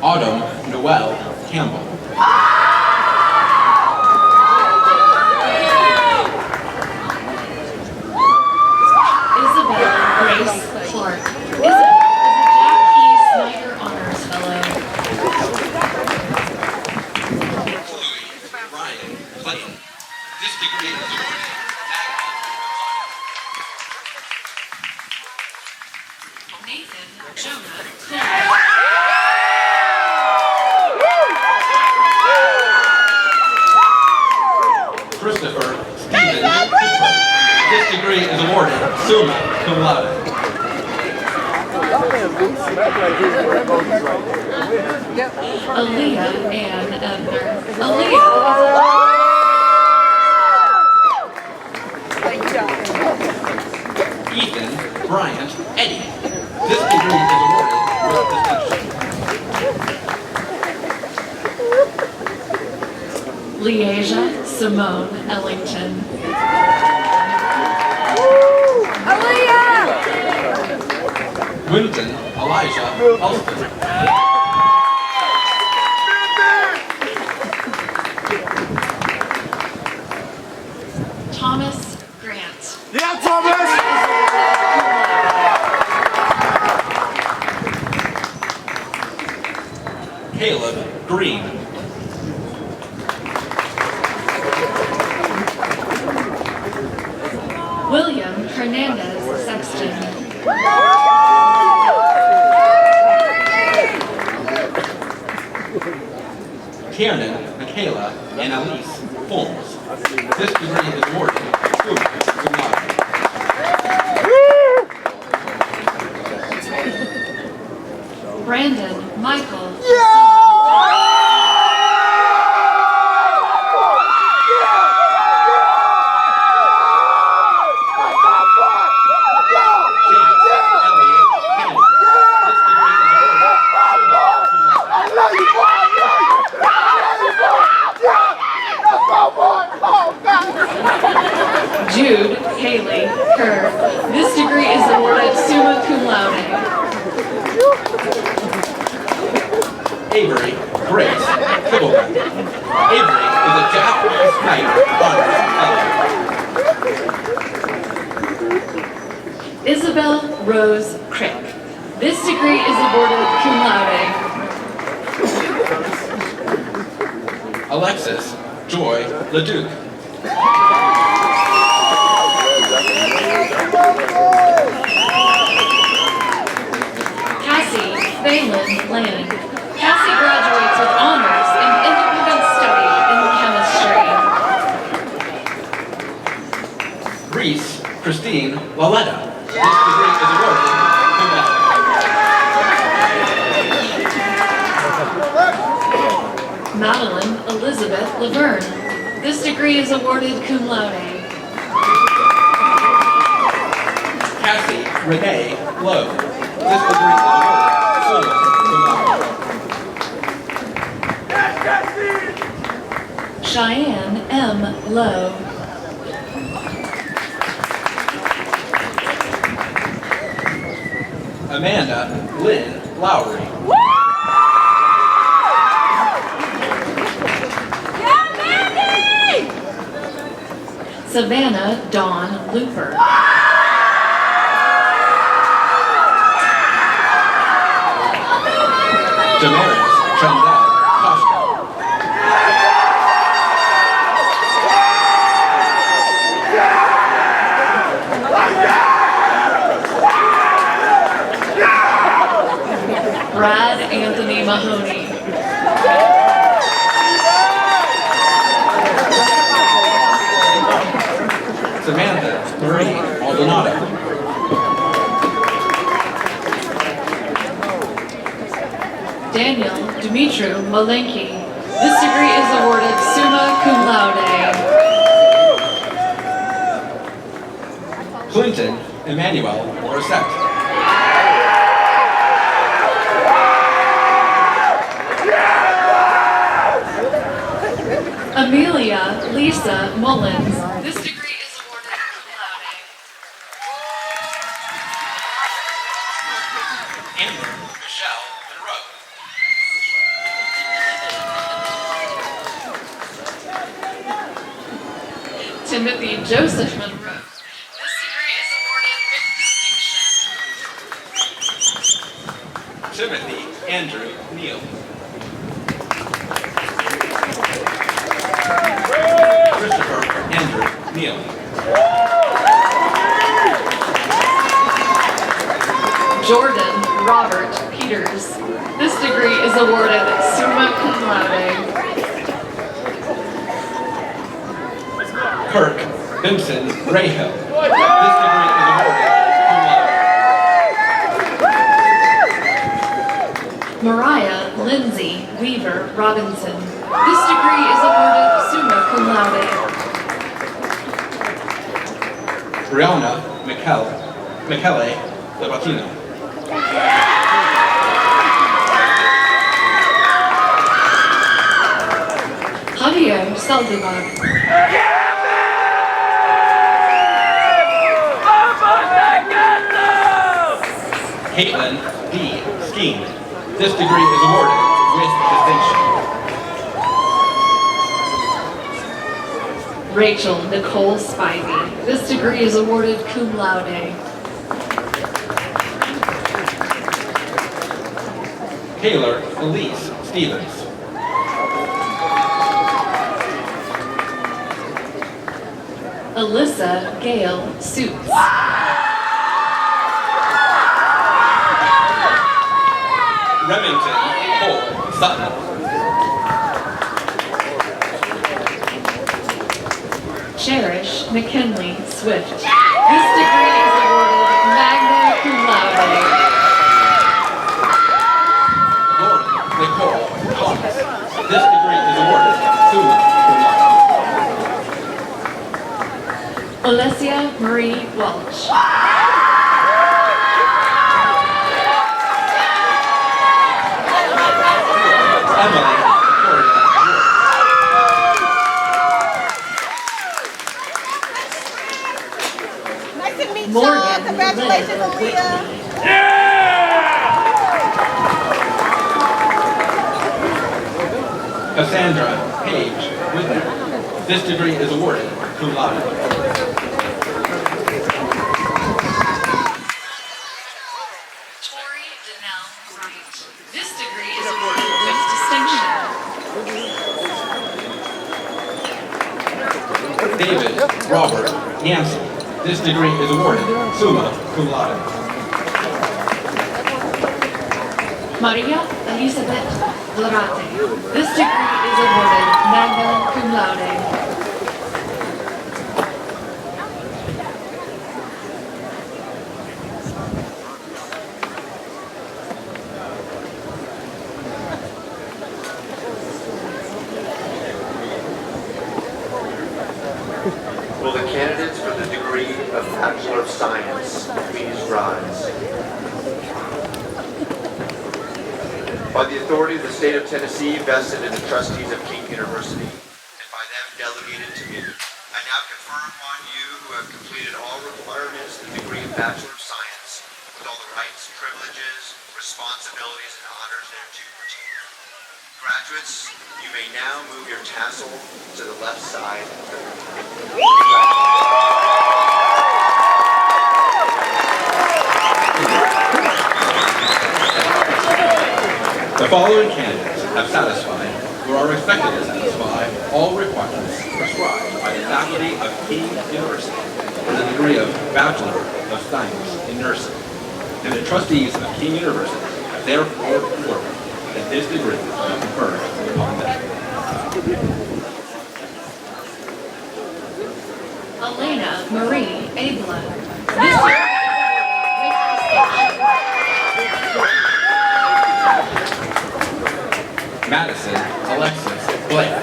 Autumn Noel Campbell. Isabel Grace Clark. Isabel is a Jack E. Snyder Honors Fellow. Chloe Ryan Clayton. This degree is awarded Nathan Jonah Cole. Christopher Stephen Cooper. This degree is awarded summa cum laude. Aaliyah Ann Ebner. Ethan Bryant Eddie. This degree is awarded with distinction. Leasia Simone Ellington. Winton Elijah Alston. Thomas Grant. Yeah, Thomas! Caleb Green. William Hernandez Sexton. Kiernan Michaela Annalise Holmes. This degree is awarded summa cum laude. Brandon Michael. Jude Haley Kerr. This degree is awarded summa cum laude. Avery Grace Kibbleman. Avery is a Japanese Knight Honors Fellow. Isabel Rose Crick. This degree is awarded cum laude. Alexis Joy Leduc. Cassie Phelan Lane. Cassie graduates with honors in independent study in chemistry. Reese Christine Laletta. This degree is awarded cum laude. Madeline Elizabeth Laverne. This degree is awarded cum laude. Cassie Renee Lowe. This degree is awarded summa cum laude. Cheyenne M. Lowe. Amanda Lynn Lowry. Savannah Dawn Looper. Damaris Chandel Koshko. Mahoney. Samantha Marie Maldonado. Daniel Dumitru Malenki. This degree is awarded summa cum laude. Clinton Emmanuel Morissette. Amelia Lisa Mullins. This degree is awarded cum laude. Amber Michelle Monroe. Timothy Joseph Monroe. This degree is awarded with distinction. Timothy Andrew Neal. Christopher Andrew Neal. Jordan Robert Peters. This degree is awarded summa cum laude. Kirk Benson Rahill. This degree is awarded cum laude. Mariah Lindsay Weaver Robinson. This degree is awarded summa cum laude. Brianna Michele Labatino. Javier Saldivar. Caitlin D. Skeen. This degree is awarded with distinction. Rachel Nicole Spivey. This degree is awarded cum laude. Taylor Elise Stevens. Alyssa Gail Suits. Remington Cole Sutton. Cherish McKinley Swift. This degree is awarded magna cum laude. Lauren Nicole Thomas. This degree is awarded summa cum laude. Alessia Marie Walsh. Emily Victoria Nice to meet Morgan y'all. Congratulations, Lynn Aaliyah. Cassandra Page Whitner. This degree is awarded cum laude. Tori Danelle Wright. This degree is awarded with distinction. David Robert Hansen. This degree is awarded summa cum laude. Maria Elizabeth Larate. This degree is awarded magna cum laude. Will the candidates for the degree of Bachelor of Science please rise? By the authority of the state of Tennessee vested in the trustees of King University, and by them delegated to me, I now confer upon you who have completed all requirements of the degree of Bachelor of Science, with all the rights, privileges, responsibilities, and honors thereto pertaining. Graduates, you may now move your tassel to the left side of the room. The following candidates have satisfied, or are expected to satisfy, all requirements prescribed by the faculty of King University for the degree of Bachelor of Science in Nursing, and the trustees of King University have therefore ordered that this degree be conferred upon them. Elena Marie Abla. Madison Alexis Blake.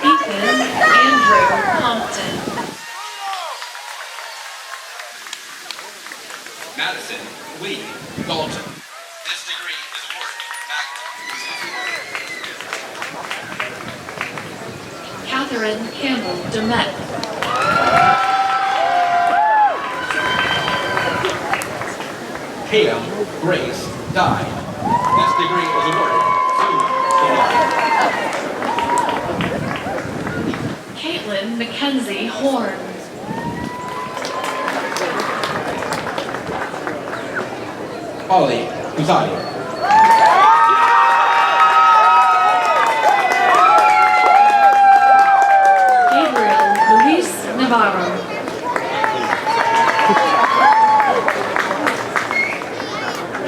Ethan Andrew Compton. Madison Lee Dalton. This degree is awarded magna. Catherine Campbell Demet. Tatum Grace Dye. This degree is awarded summa cum laude. Caitlin Mackenzie Horn. Holly Usagi. Gabriel Luis Navarro.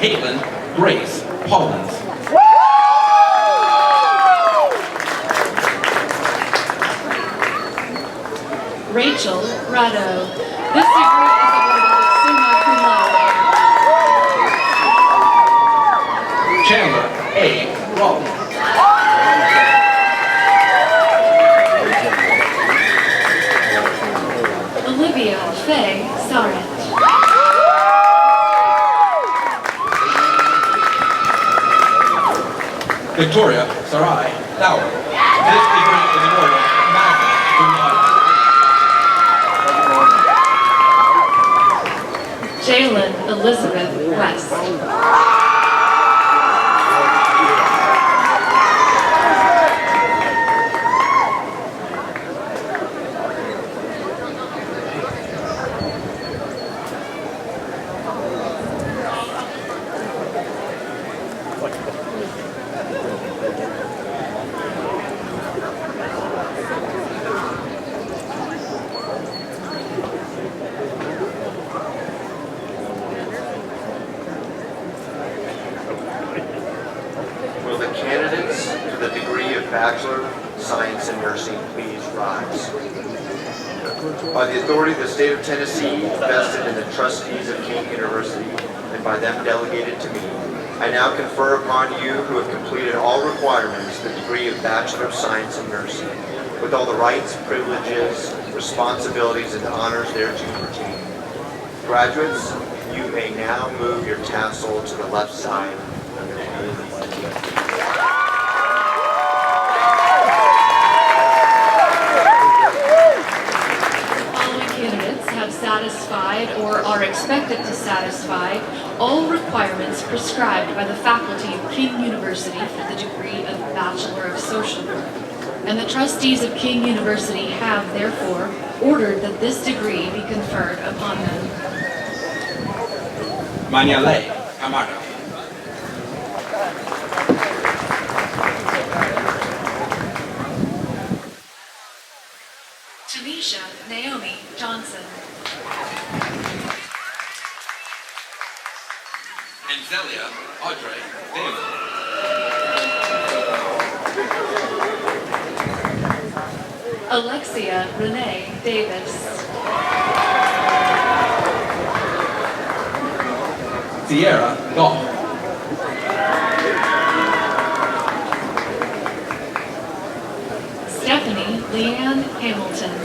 Caitlin Grace Paulins. Rachel Rado. This degree is awarded summa cum laude. Chandler A. Raleigh. Olivia Faye Sarrett. Victoria Sarai Dower. This degree is awarded magna cum laude. Jalen Elizabeth West. Will the candidates for the degree of Bachelor of Science in Nursing please rise? By the authority of the state of Tennessee vested in the trustees of King University and by them delegated to me, I now confer upon you who have completed all requirements the degree of Bachelor of Science in Nursing, with all the rights, privileges, responsibilities, and honors thereto pertain. Graduates, you may now move your tassel to the left side of the podium. Have satisfied or are expected to satisfy all requirements prescribed by the faculty of King University for the degree of Bachelor of Social Work, and the trustees of King University have, therefore, ordered that this degree be conferred upon them. Maniale Camargo. Tanisha Naomi Johnson. Anzelia Audrey Damon. Alexia Renee Davis. Sierra Goff. Stephanie Leanne Hamilton.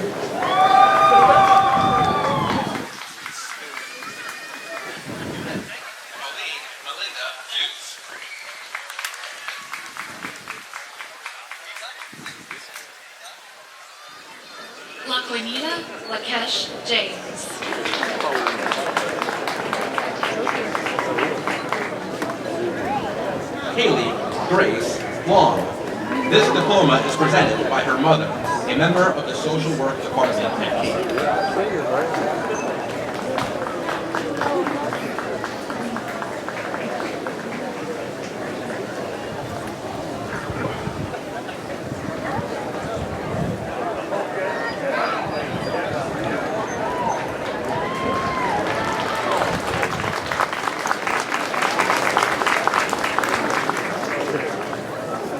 LaQuinita Lakesh James. Haley Grace Long. This diploma is presented by her mother, a member of the social work department at King.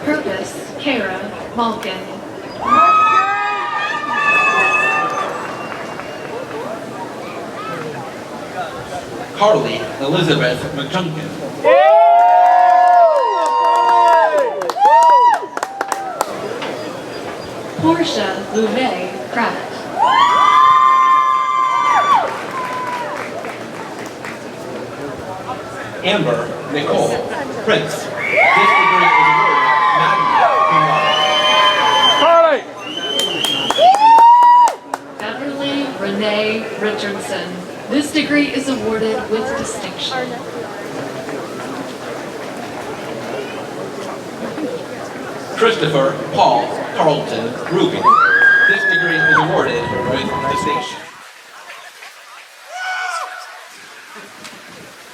Purvis Kara Malkin. Carly Elizabeth McJunkin. Portia Louvet Pratt. Amber Nicole Prince. This degree is awarded magna cum laude. Beverly Renee Richardson. This degree is awarded with distinction. Christopher Paul Carlton Rubin. This degree is awarded with distinction.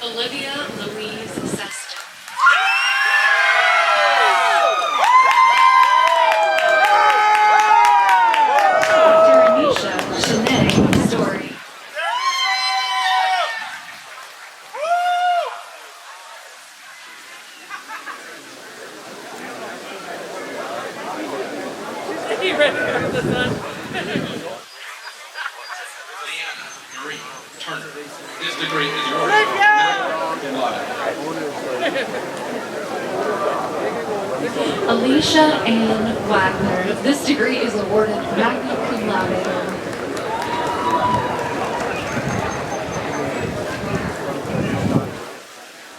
Olivia Louise Seston. Dr. Anisha Shanae Story. Leanna Marie Turner. This degree is awarded magna cum laude. Alicia Ann Wagner. This degree is awarded magna cum laude.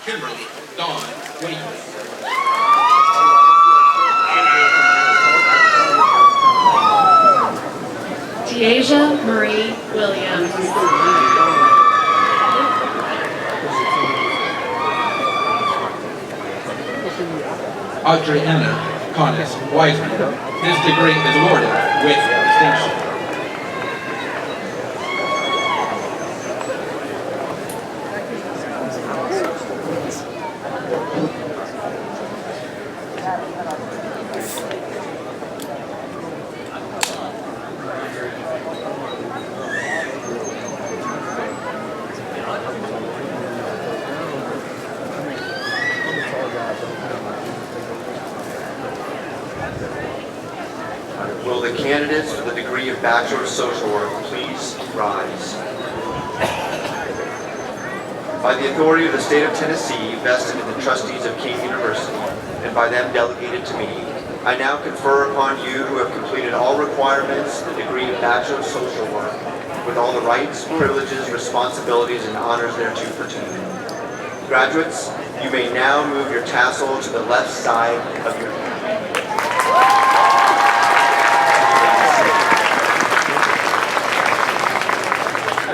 Kimberly Dawn Waitley. Tiaja Marie Williams. Adriana Connis Wiseman. This degree is awarded with distinction. Will the candidates for the degree of Bachelor of Social Work please rise? By the authority of the state of Tennessee vested in the trustees of King University, and by them delegated to me, I now confer upon you who have completed all requirements the degree of Bachelor of Social Work, with all the rights, privileges, responsibilities, and honors thereto pertaining. Graduates, you may now move your tassel to the left side of your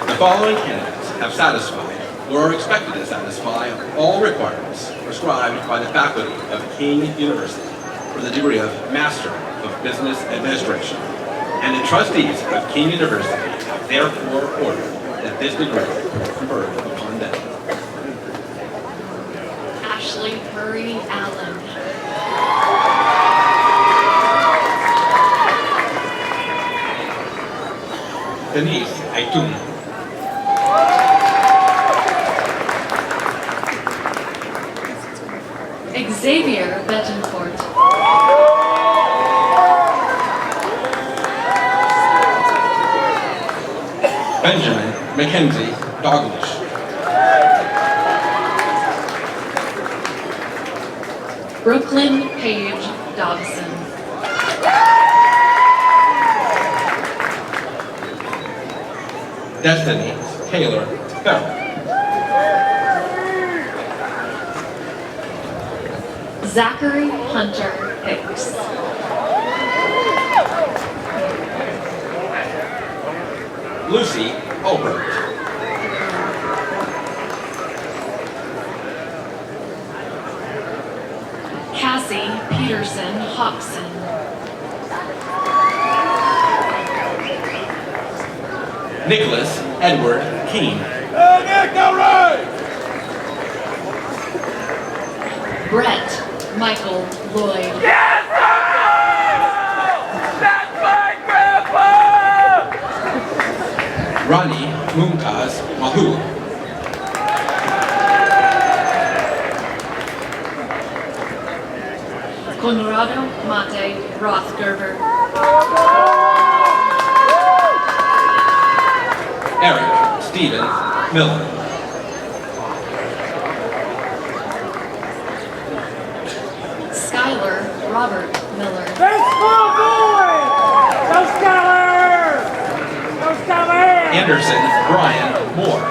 The following candidates have satisfied or are expected to satisfy all requirements prescribed by the faculty of King University for the degree of Master of Business Administration, and the trustees of King University have therefore ordered that this degree be conferred upon them. Ashley Murray Allen. Denise Aitun. Xavier Betancourt. Benjamin Mackenzie Douglas. Brooklyn Paige Dobson. Destiny Taylor Bell. Zachary Hunter Hicks. Lucy Albert. Cassie Peterson Hobson. Nicholas Edward Keene. Nick, all right! Brett Michael Lloyd. Yes, that's my grandpa! Rani Mumtaz Mahul. Conrad Corrado Mate Rothgerber. Eric Stephen Miller. Skylar Robert Miller. Anderson Brian Moore.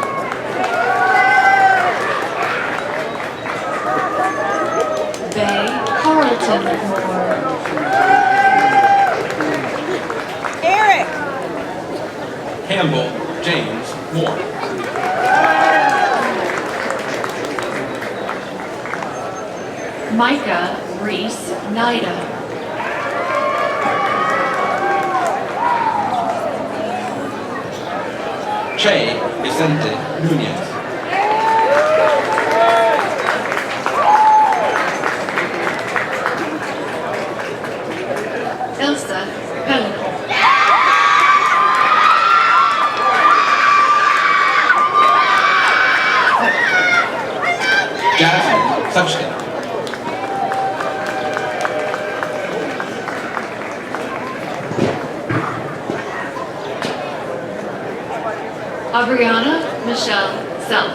Bay Carlton Moore. Eric. Campbell James Moore. Micah Reese Nida. Che Vicente Nunez. Elsa Pelican. Jasmine Suchkin. Abriana Michelle Self.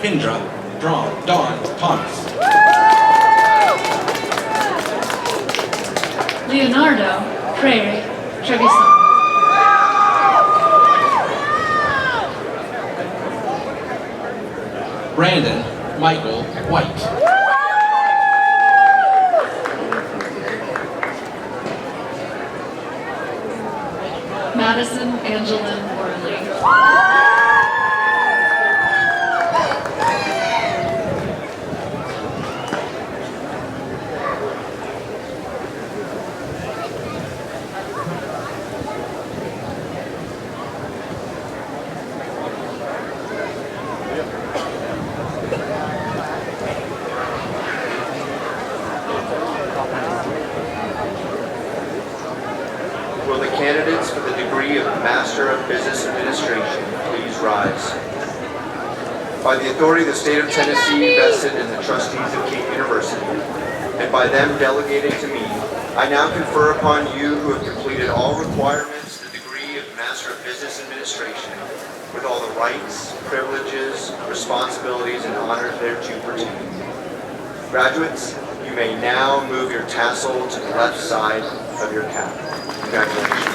Kendra Dawn Thomas. Leonardo Freire Trevisan. Brandon Michael White. Madison Angeline Worley. Will the candidates for the degree of Master of Business Administration please rise? By the authority of the state of Tennessee vested in the trustees of King University, and by them delegated to me, I now confer upon you who have completed all requirements for the degree of Master of Business Administration, with all the rights, privileges, responsibilities, and honors thereto pertaining. Graduates, you may now move your tassel to the left side of your cap. Congratulations.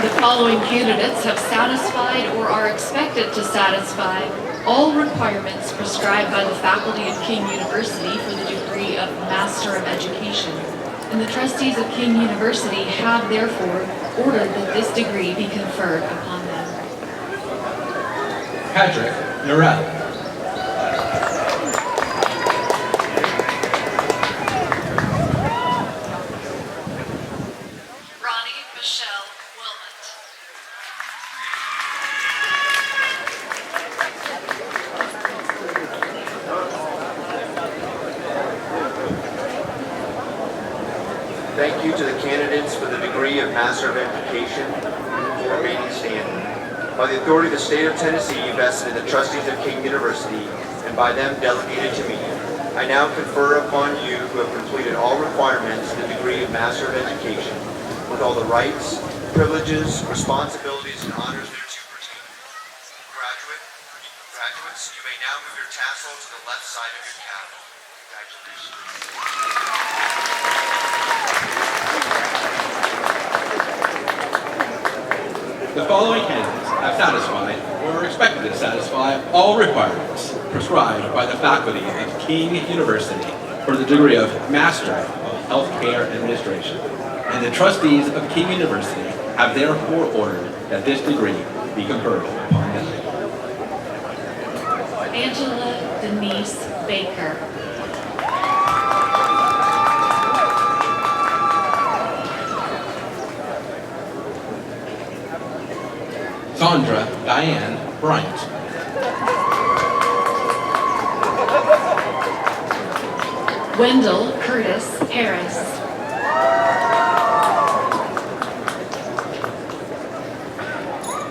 The following candidates have satisfied or are expected to satisfy all requirements prescribed by the faculty of King University for the degree of Master of Education, and the trustees of King University have therefore ordered that this degree be conferred upon them. Patrick Norell. Ronnie Michelle Wilmot. Thank you to the candidates for the degree of Master of Education for remaining standing. By the authority of the state of Tennessee vested in the trustees of King University, and by them delegated to me, I now confer upon you who have completed all requirements for the degree of Master of Education, with all the rights, privileges, responsibilities, and honors thereto pertaining. Graduates, you may now move your tassel to the left side of your cap. Congratulations. The following candidates have satisfied or are expected to satisfy all requirements prescribed by the faculty of King University for the degree of Master of Healthcare Administration, and the trustees of King University have therefore ordered that this degree be conferred upon them. Angela Denise Baker. Sandra Diane Bryant. Wendell Curtis Harris.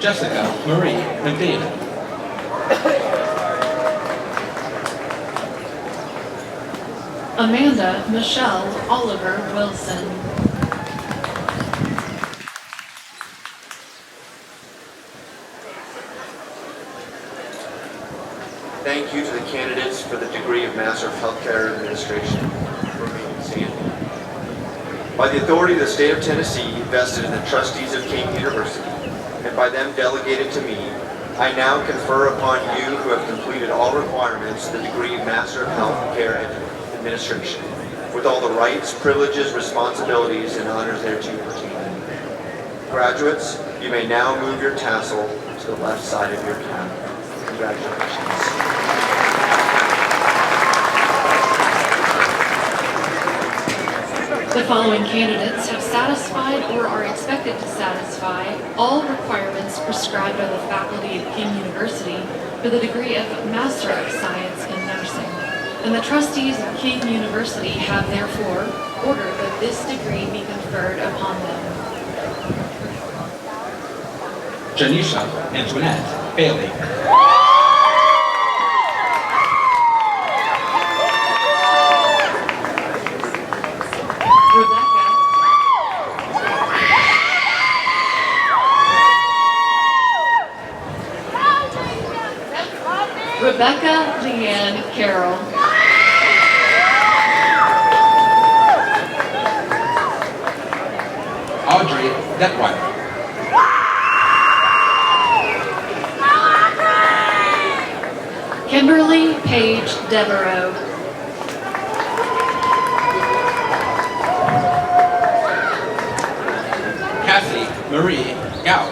Jessica Marie McDavid. Amanda Michelle Oliver Wilson. Thank you to the candidates for the degree of Master of Healthcare Administration for remaining standing. By the authority of the state of Tennessee vested in the trustees of King University, and by them delegated to me, I now confer upon you who have completed all requirements the degree of Master of Healthcare Administration, with all the rights, privileges, responsibilities, and honors thereto pertaining. Graduates, you may now move your tassel to the left side of your cap. Congratulations. The following candidates have satisfied or are expected to satisfy all requirements prescribed by the faculty of King University for the degree of Master of Science in Nursing. And the trustees of King University have therefore ordered that this degree be conferred upon them. Janisha Antoinette Bailey. Rebecca Leanne Carroll. Audrey Detweiler. Kimberly Page Devereaux. Cassie Marie Gow.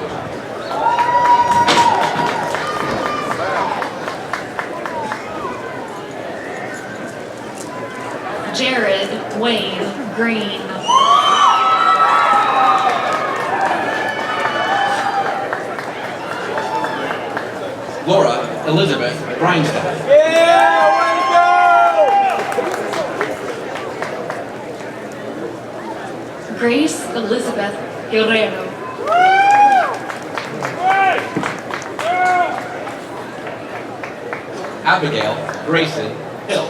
Jared Wayne Green. Laura Elizabeth Grindstaff. Grace Elizabeth Guerrero. Abigail Grayson Hill.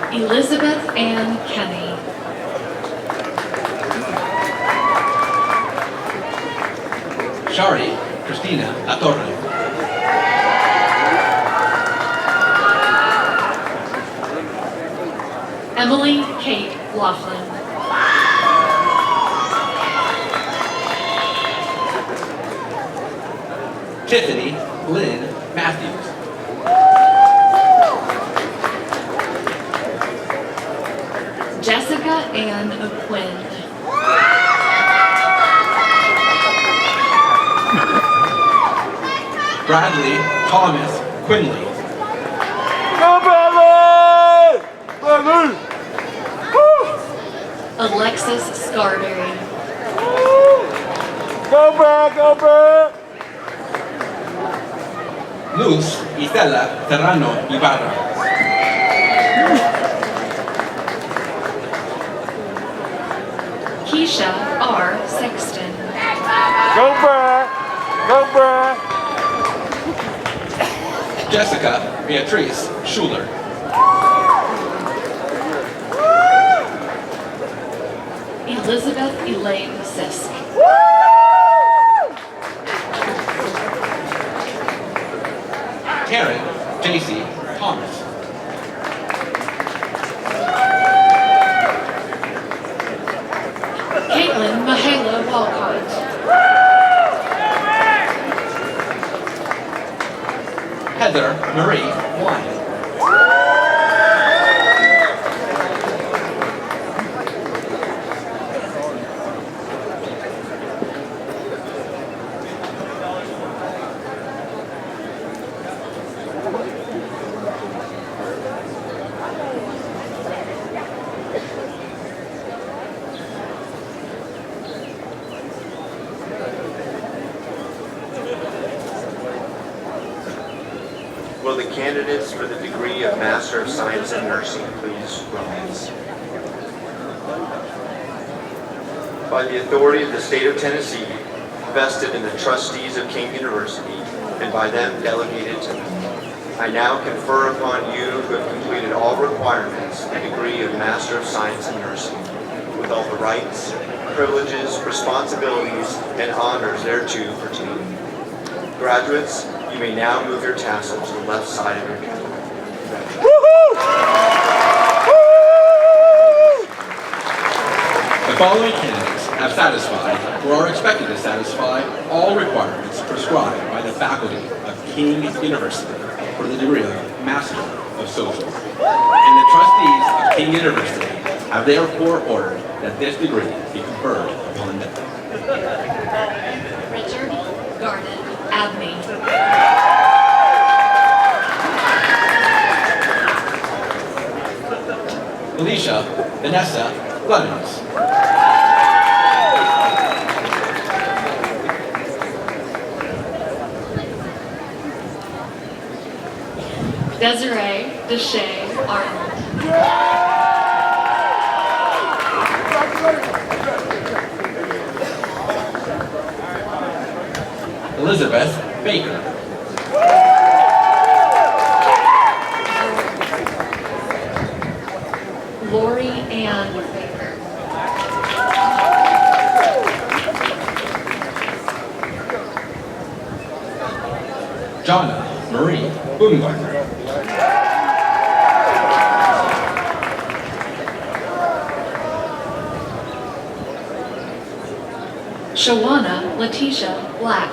Elizabeth Ann Kenny. Shari Christina Latorre. Emily Kate Laughlin. Tiffany Lynn Matthews. Jessica Ann O'Quinn. Bradley Thomas Quinley. Go Bradley! Bradley! Alexis Scarberry. Go Brad! Go Brad! Luz Isela Serrano Ibarra. Keisha R. Sexton. Go Brad! Go Brad! Jessica Beatrice Schuler. Elizabeth Elaine Sisk. Karen J.C. Thomas. Caitlin Mahala Walcott. Heather Marie Wine. Will the candidates for the degree of Master of Science in Nursing please rise? by the authority of the state of Tennessee, vested in the trustees of King University, and by them delegated to me. I now confer upon you who have completed all requirements the degree of Master of Science in Nursing, with all the rights, privileges, responsibilities, and honors thereto pertaining. Graduates, you may now move your tassel to the left side of your pew. The following candidates have satisfied, or are expected to satisfy, all requirements prescribed by the faculty of King University for the degree of Master of Social. And the trustees of King University have therefore ordered that this degree be conferred upon them. Richard Garnet Abney. Alicia Vanessa Clemens. Desiree Deshay Arnold. Elizabeth Baker. Lori Ann Baker. Jonna Marie Baumgartner. Shawana Letitia Black.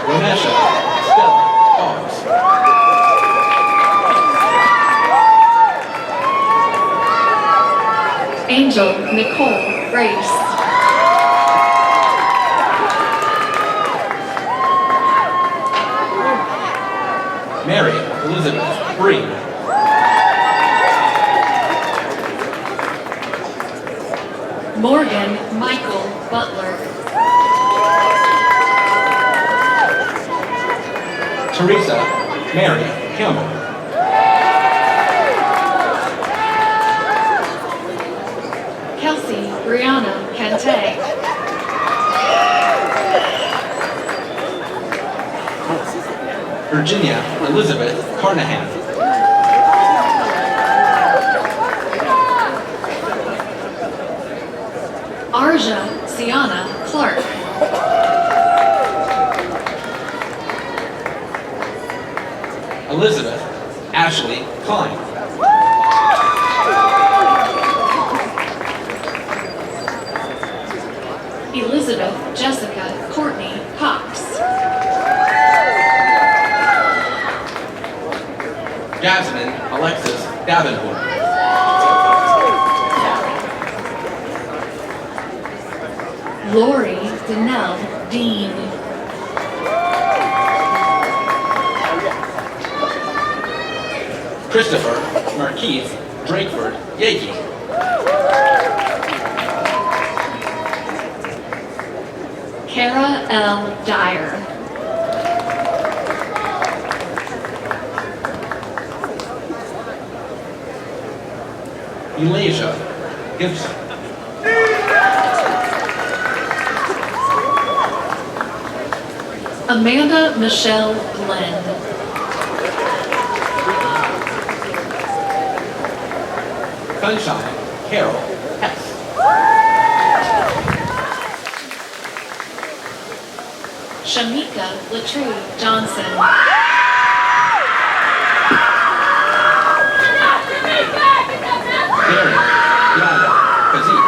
Vanessa Stella Boggs. Angel Nicole Grace. Mary Elizabeth Breen. Morgan Michael Butler. Teresa Mary Campbell. Kelsey Brianna Kante. Virginia Elizabeth Carnahan. Arja Sienna Clark. Elizabeth Ashley Klein. Elizabeth Jessica Courtney Cox. Jasmine Alexis Davenport. Lori Danelle Dean. Christopher Markeith Drakeford Yagi. Kara L. Dyer. Elijah Gibson. Amanda Michelle Glenn. Sunshine Carol Hess. Shamika Latree Johnson. Darren Yaya Kazit.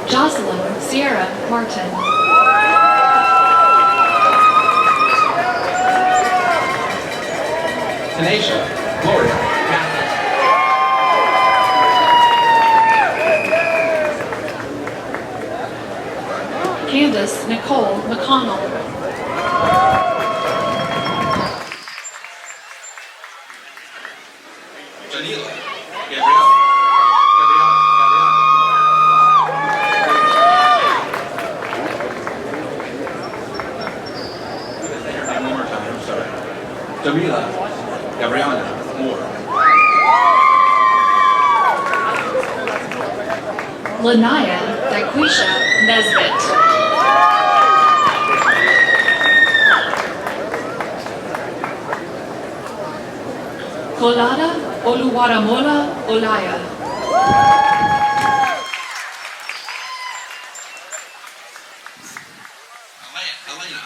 Jocelyn Sierra Martin. Tanisha Gloria Mathis. Candace Nicole McConnell. Janila Gabrielle. Jamila Gabriana Moore. Lanaya Daquisha Nesbitt. Kolada Oluwaramola Olaya. Elena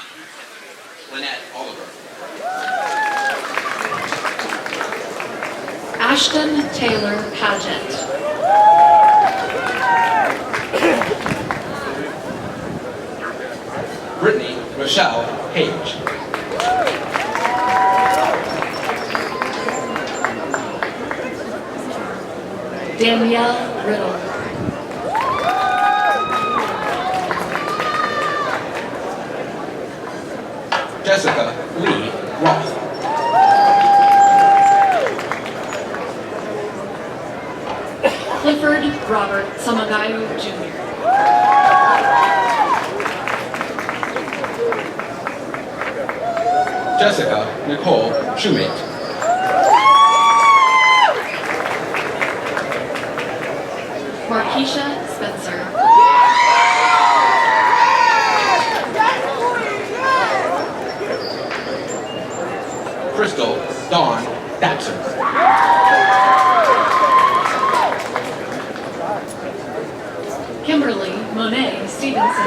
Lynette Oliver. Ashton Taylor Paget. Brittany Rochelle Page. Danielle Riddle. Jessica Lee Roth. Clifford Robert Samagayo Jr. Jessica Nicole Schumate. Markeisha Spencer. Crystal Dawn Datsun. Kimberly Monet Stevenson.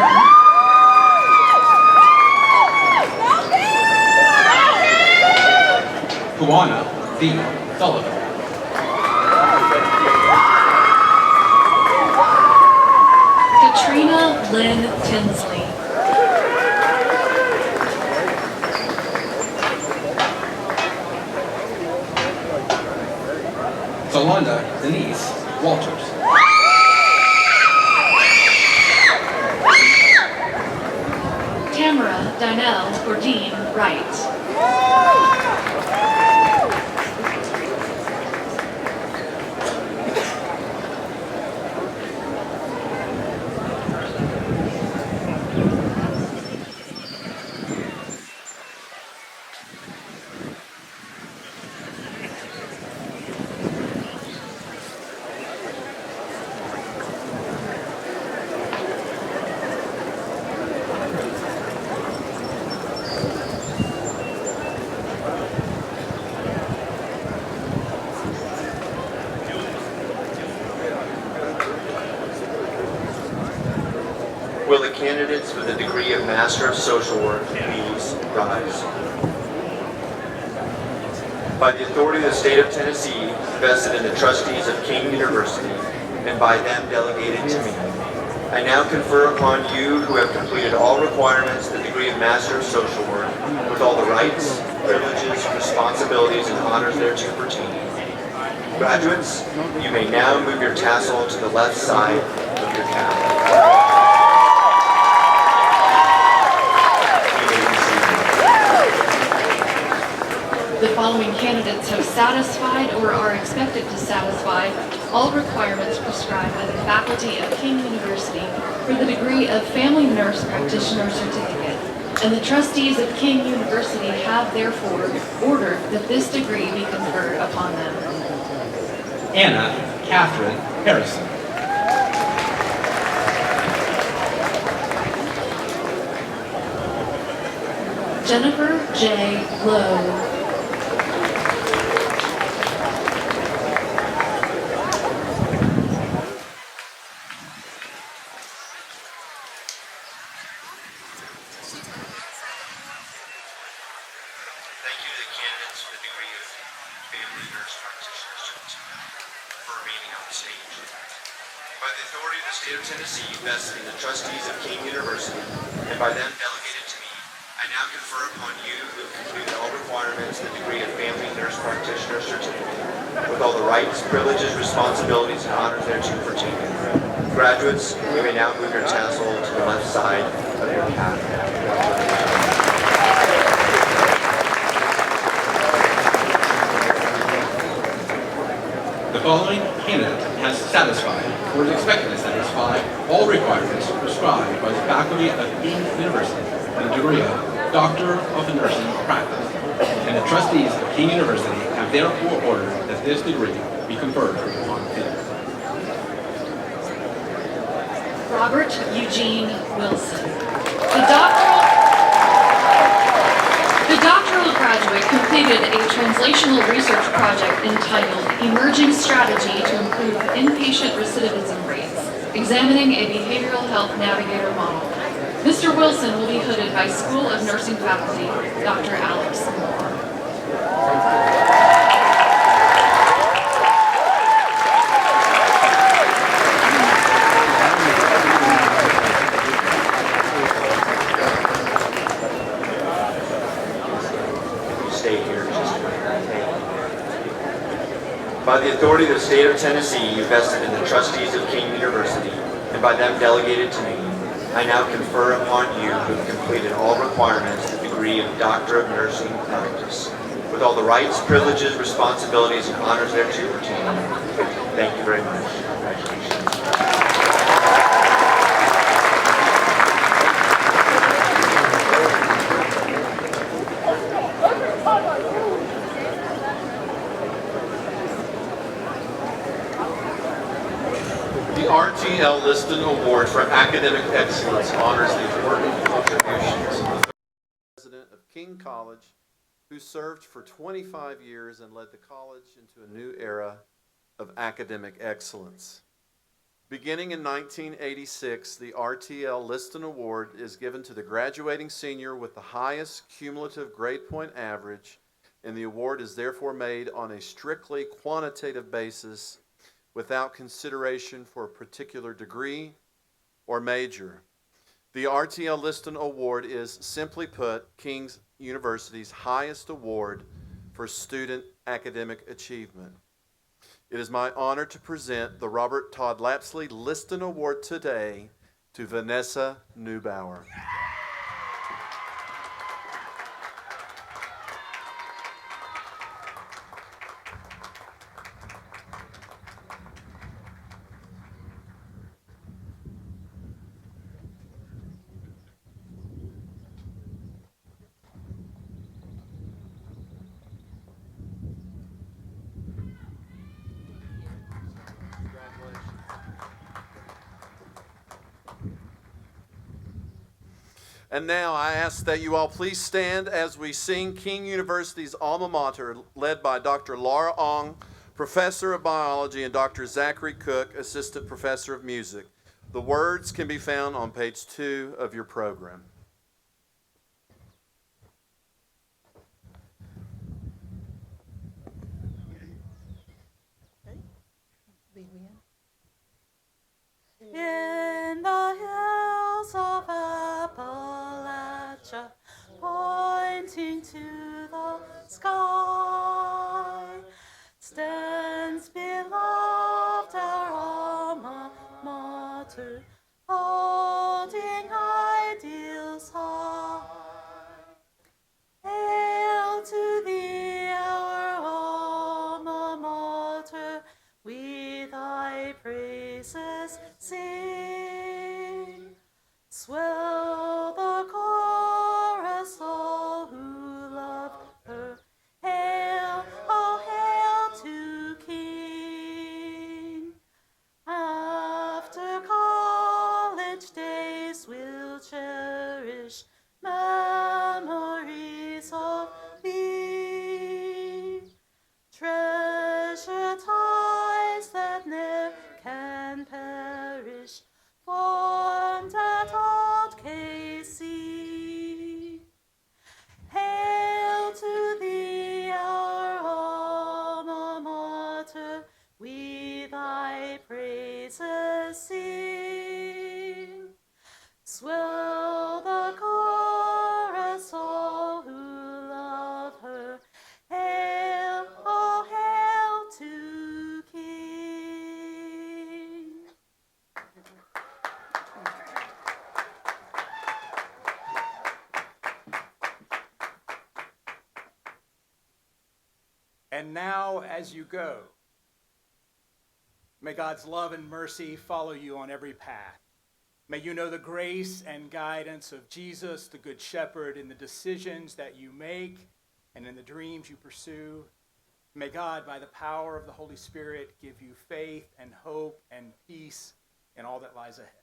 Kuana D. Sullivan. Katrina Lynn Tinsley. Solanda Denise Walters. Tamara Dynell Gordine Wright. Will the candidates for the degree of Master of Social Work please rise? By the authority of the state of Tennessee, vested in the trustees of King University, and by them delegated to me, I now confer upon you who have completed all requirements the degree of Master of Social Work, with all the rights, privileges, responsibilities, and honors thereto pertaining. Graduates, you may now move your tassel to the left side of your cap. The following candidates have satisfied or are expected to satisfy all requirements prescribed by the faculty of King University for the degree of Family Nurse Practitioner Certificate, and the trustees of King University have therefore ordered that this degree be conferred upon them. Anna Catherine Harrison. Jennifer J. Lowe. Thank you to the candidates for the degree of Family Nurse Practitioner Certificate for remaining on the stage. By the authority of the state of Tennessee, vested in the trustees of King University, and by them delegated to me, I now confer upon you who have completed all requirements the degree of Family Nurse Practitioner Certificate, with all the rights, privileges, responsibilities, and honors thereto pertaining. Graduates, you may now move your tassel to the left side of your cap. The following candidate has satisfied, or is expected to satisfy, all requirements prescribed by the faculty of King University for the degree of Doctor of Nursing Practice, and the trustees of King University have therefore ordered that this degree be conferred upon thee. Robert Eugene Wilson. The doctoral graduate completed a translational research project entitled Emerging Strategy to Improve Inpatient Recidivism Rates, examining a behavioral health navigator model. Mr. Wilson will be hooded by School of Nursing faculty, Dr. Alex Moore. By the authority of the state of Tennessee, vested in the trustees of King University, and by them delegated to me, I now confer upon you who have completed all requirements the degree of Doctor of Nursing Practice, with all the rights, privileges, responsibilities, and honors thereto pertaining. Thank you very much. Congratulations. The RTL Liston Award for Academic Excellence honors the important contributions of the president of King College, who served for 25 years and led the college into a new era of academic excellence. Beginning in 1986, the RTL Liston Award is given to the graduating senior with the highest cumulative grade point average, and the award is therefore made on a strictly quantitative basis without consideration for a particular degree or major. The RTL Liston Award is, simply put, King University's highest award for student academic achievement. It is my honor to present the Robert Todd Lapsley Liston Award today to Vanessa Neubauer. And now I ask that you all please stand as we sing King University's alma mater, led by Dr. Laura Ong, Professor of Biology, and Dr. Zachary Cook, Assistant Professor of Music. The words can be found on page 2 of your program. In the hills of Appalachia, pointing to the sky, stands beloved our alma mater, holding ideals high. Hail to thee, our alma mater, we thy praises sing. Swell the chorus, all who love her. Hail, oh hail to King. After college days we'll cherish memories of thee. Treasure ties that ne'er can perish, formed at old KC. Hail to thee, our alma mater, we thy praises sing. Swell the chorus, all who love her. Hail, oh hail to King. And now, as you go, may God's love and mercy follow you on every path. May you know the grace and guidance of Jesus, the Good Shepherd, in the decisions that you make and in the dreams you pursue. May God, by the power of the Holy Spirit, give you faith and hope and peace in all that lies ahead.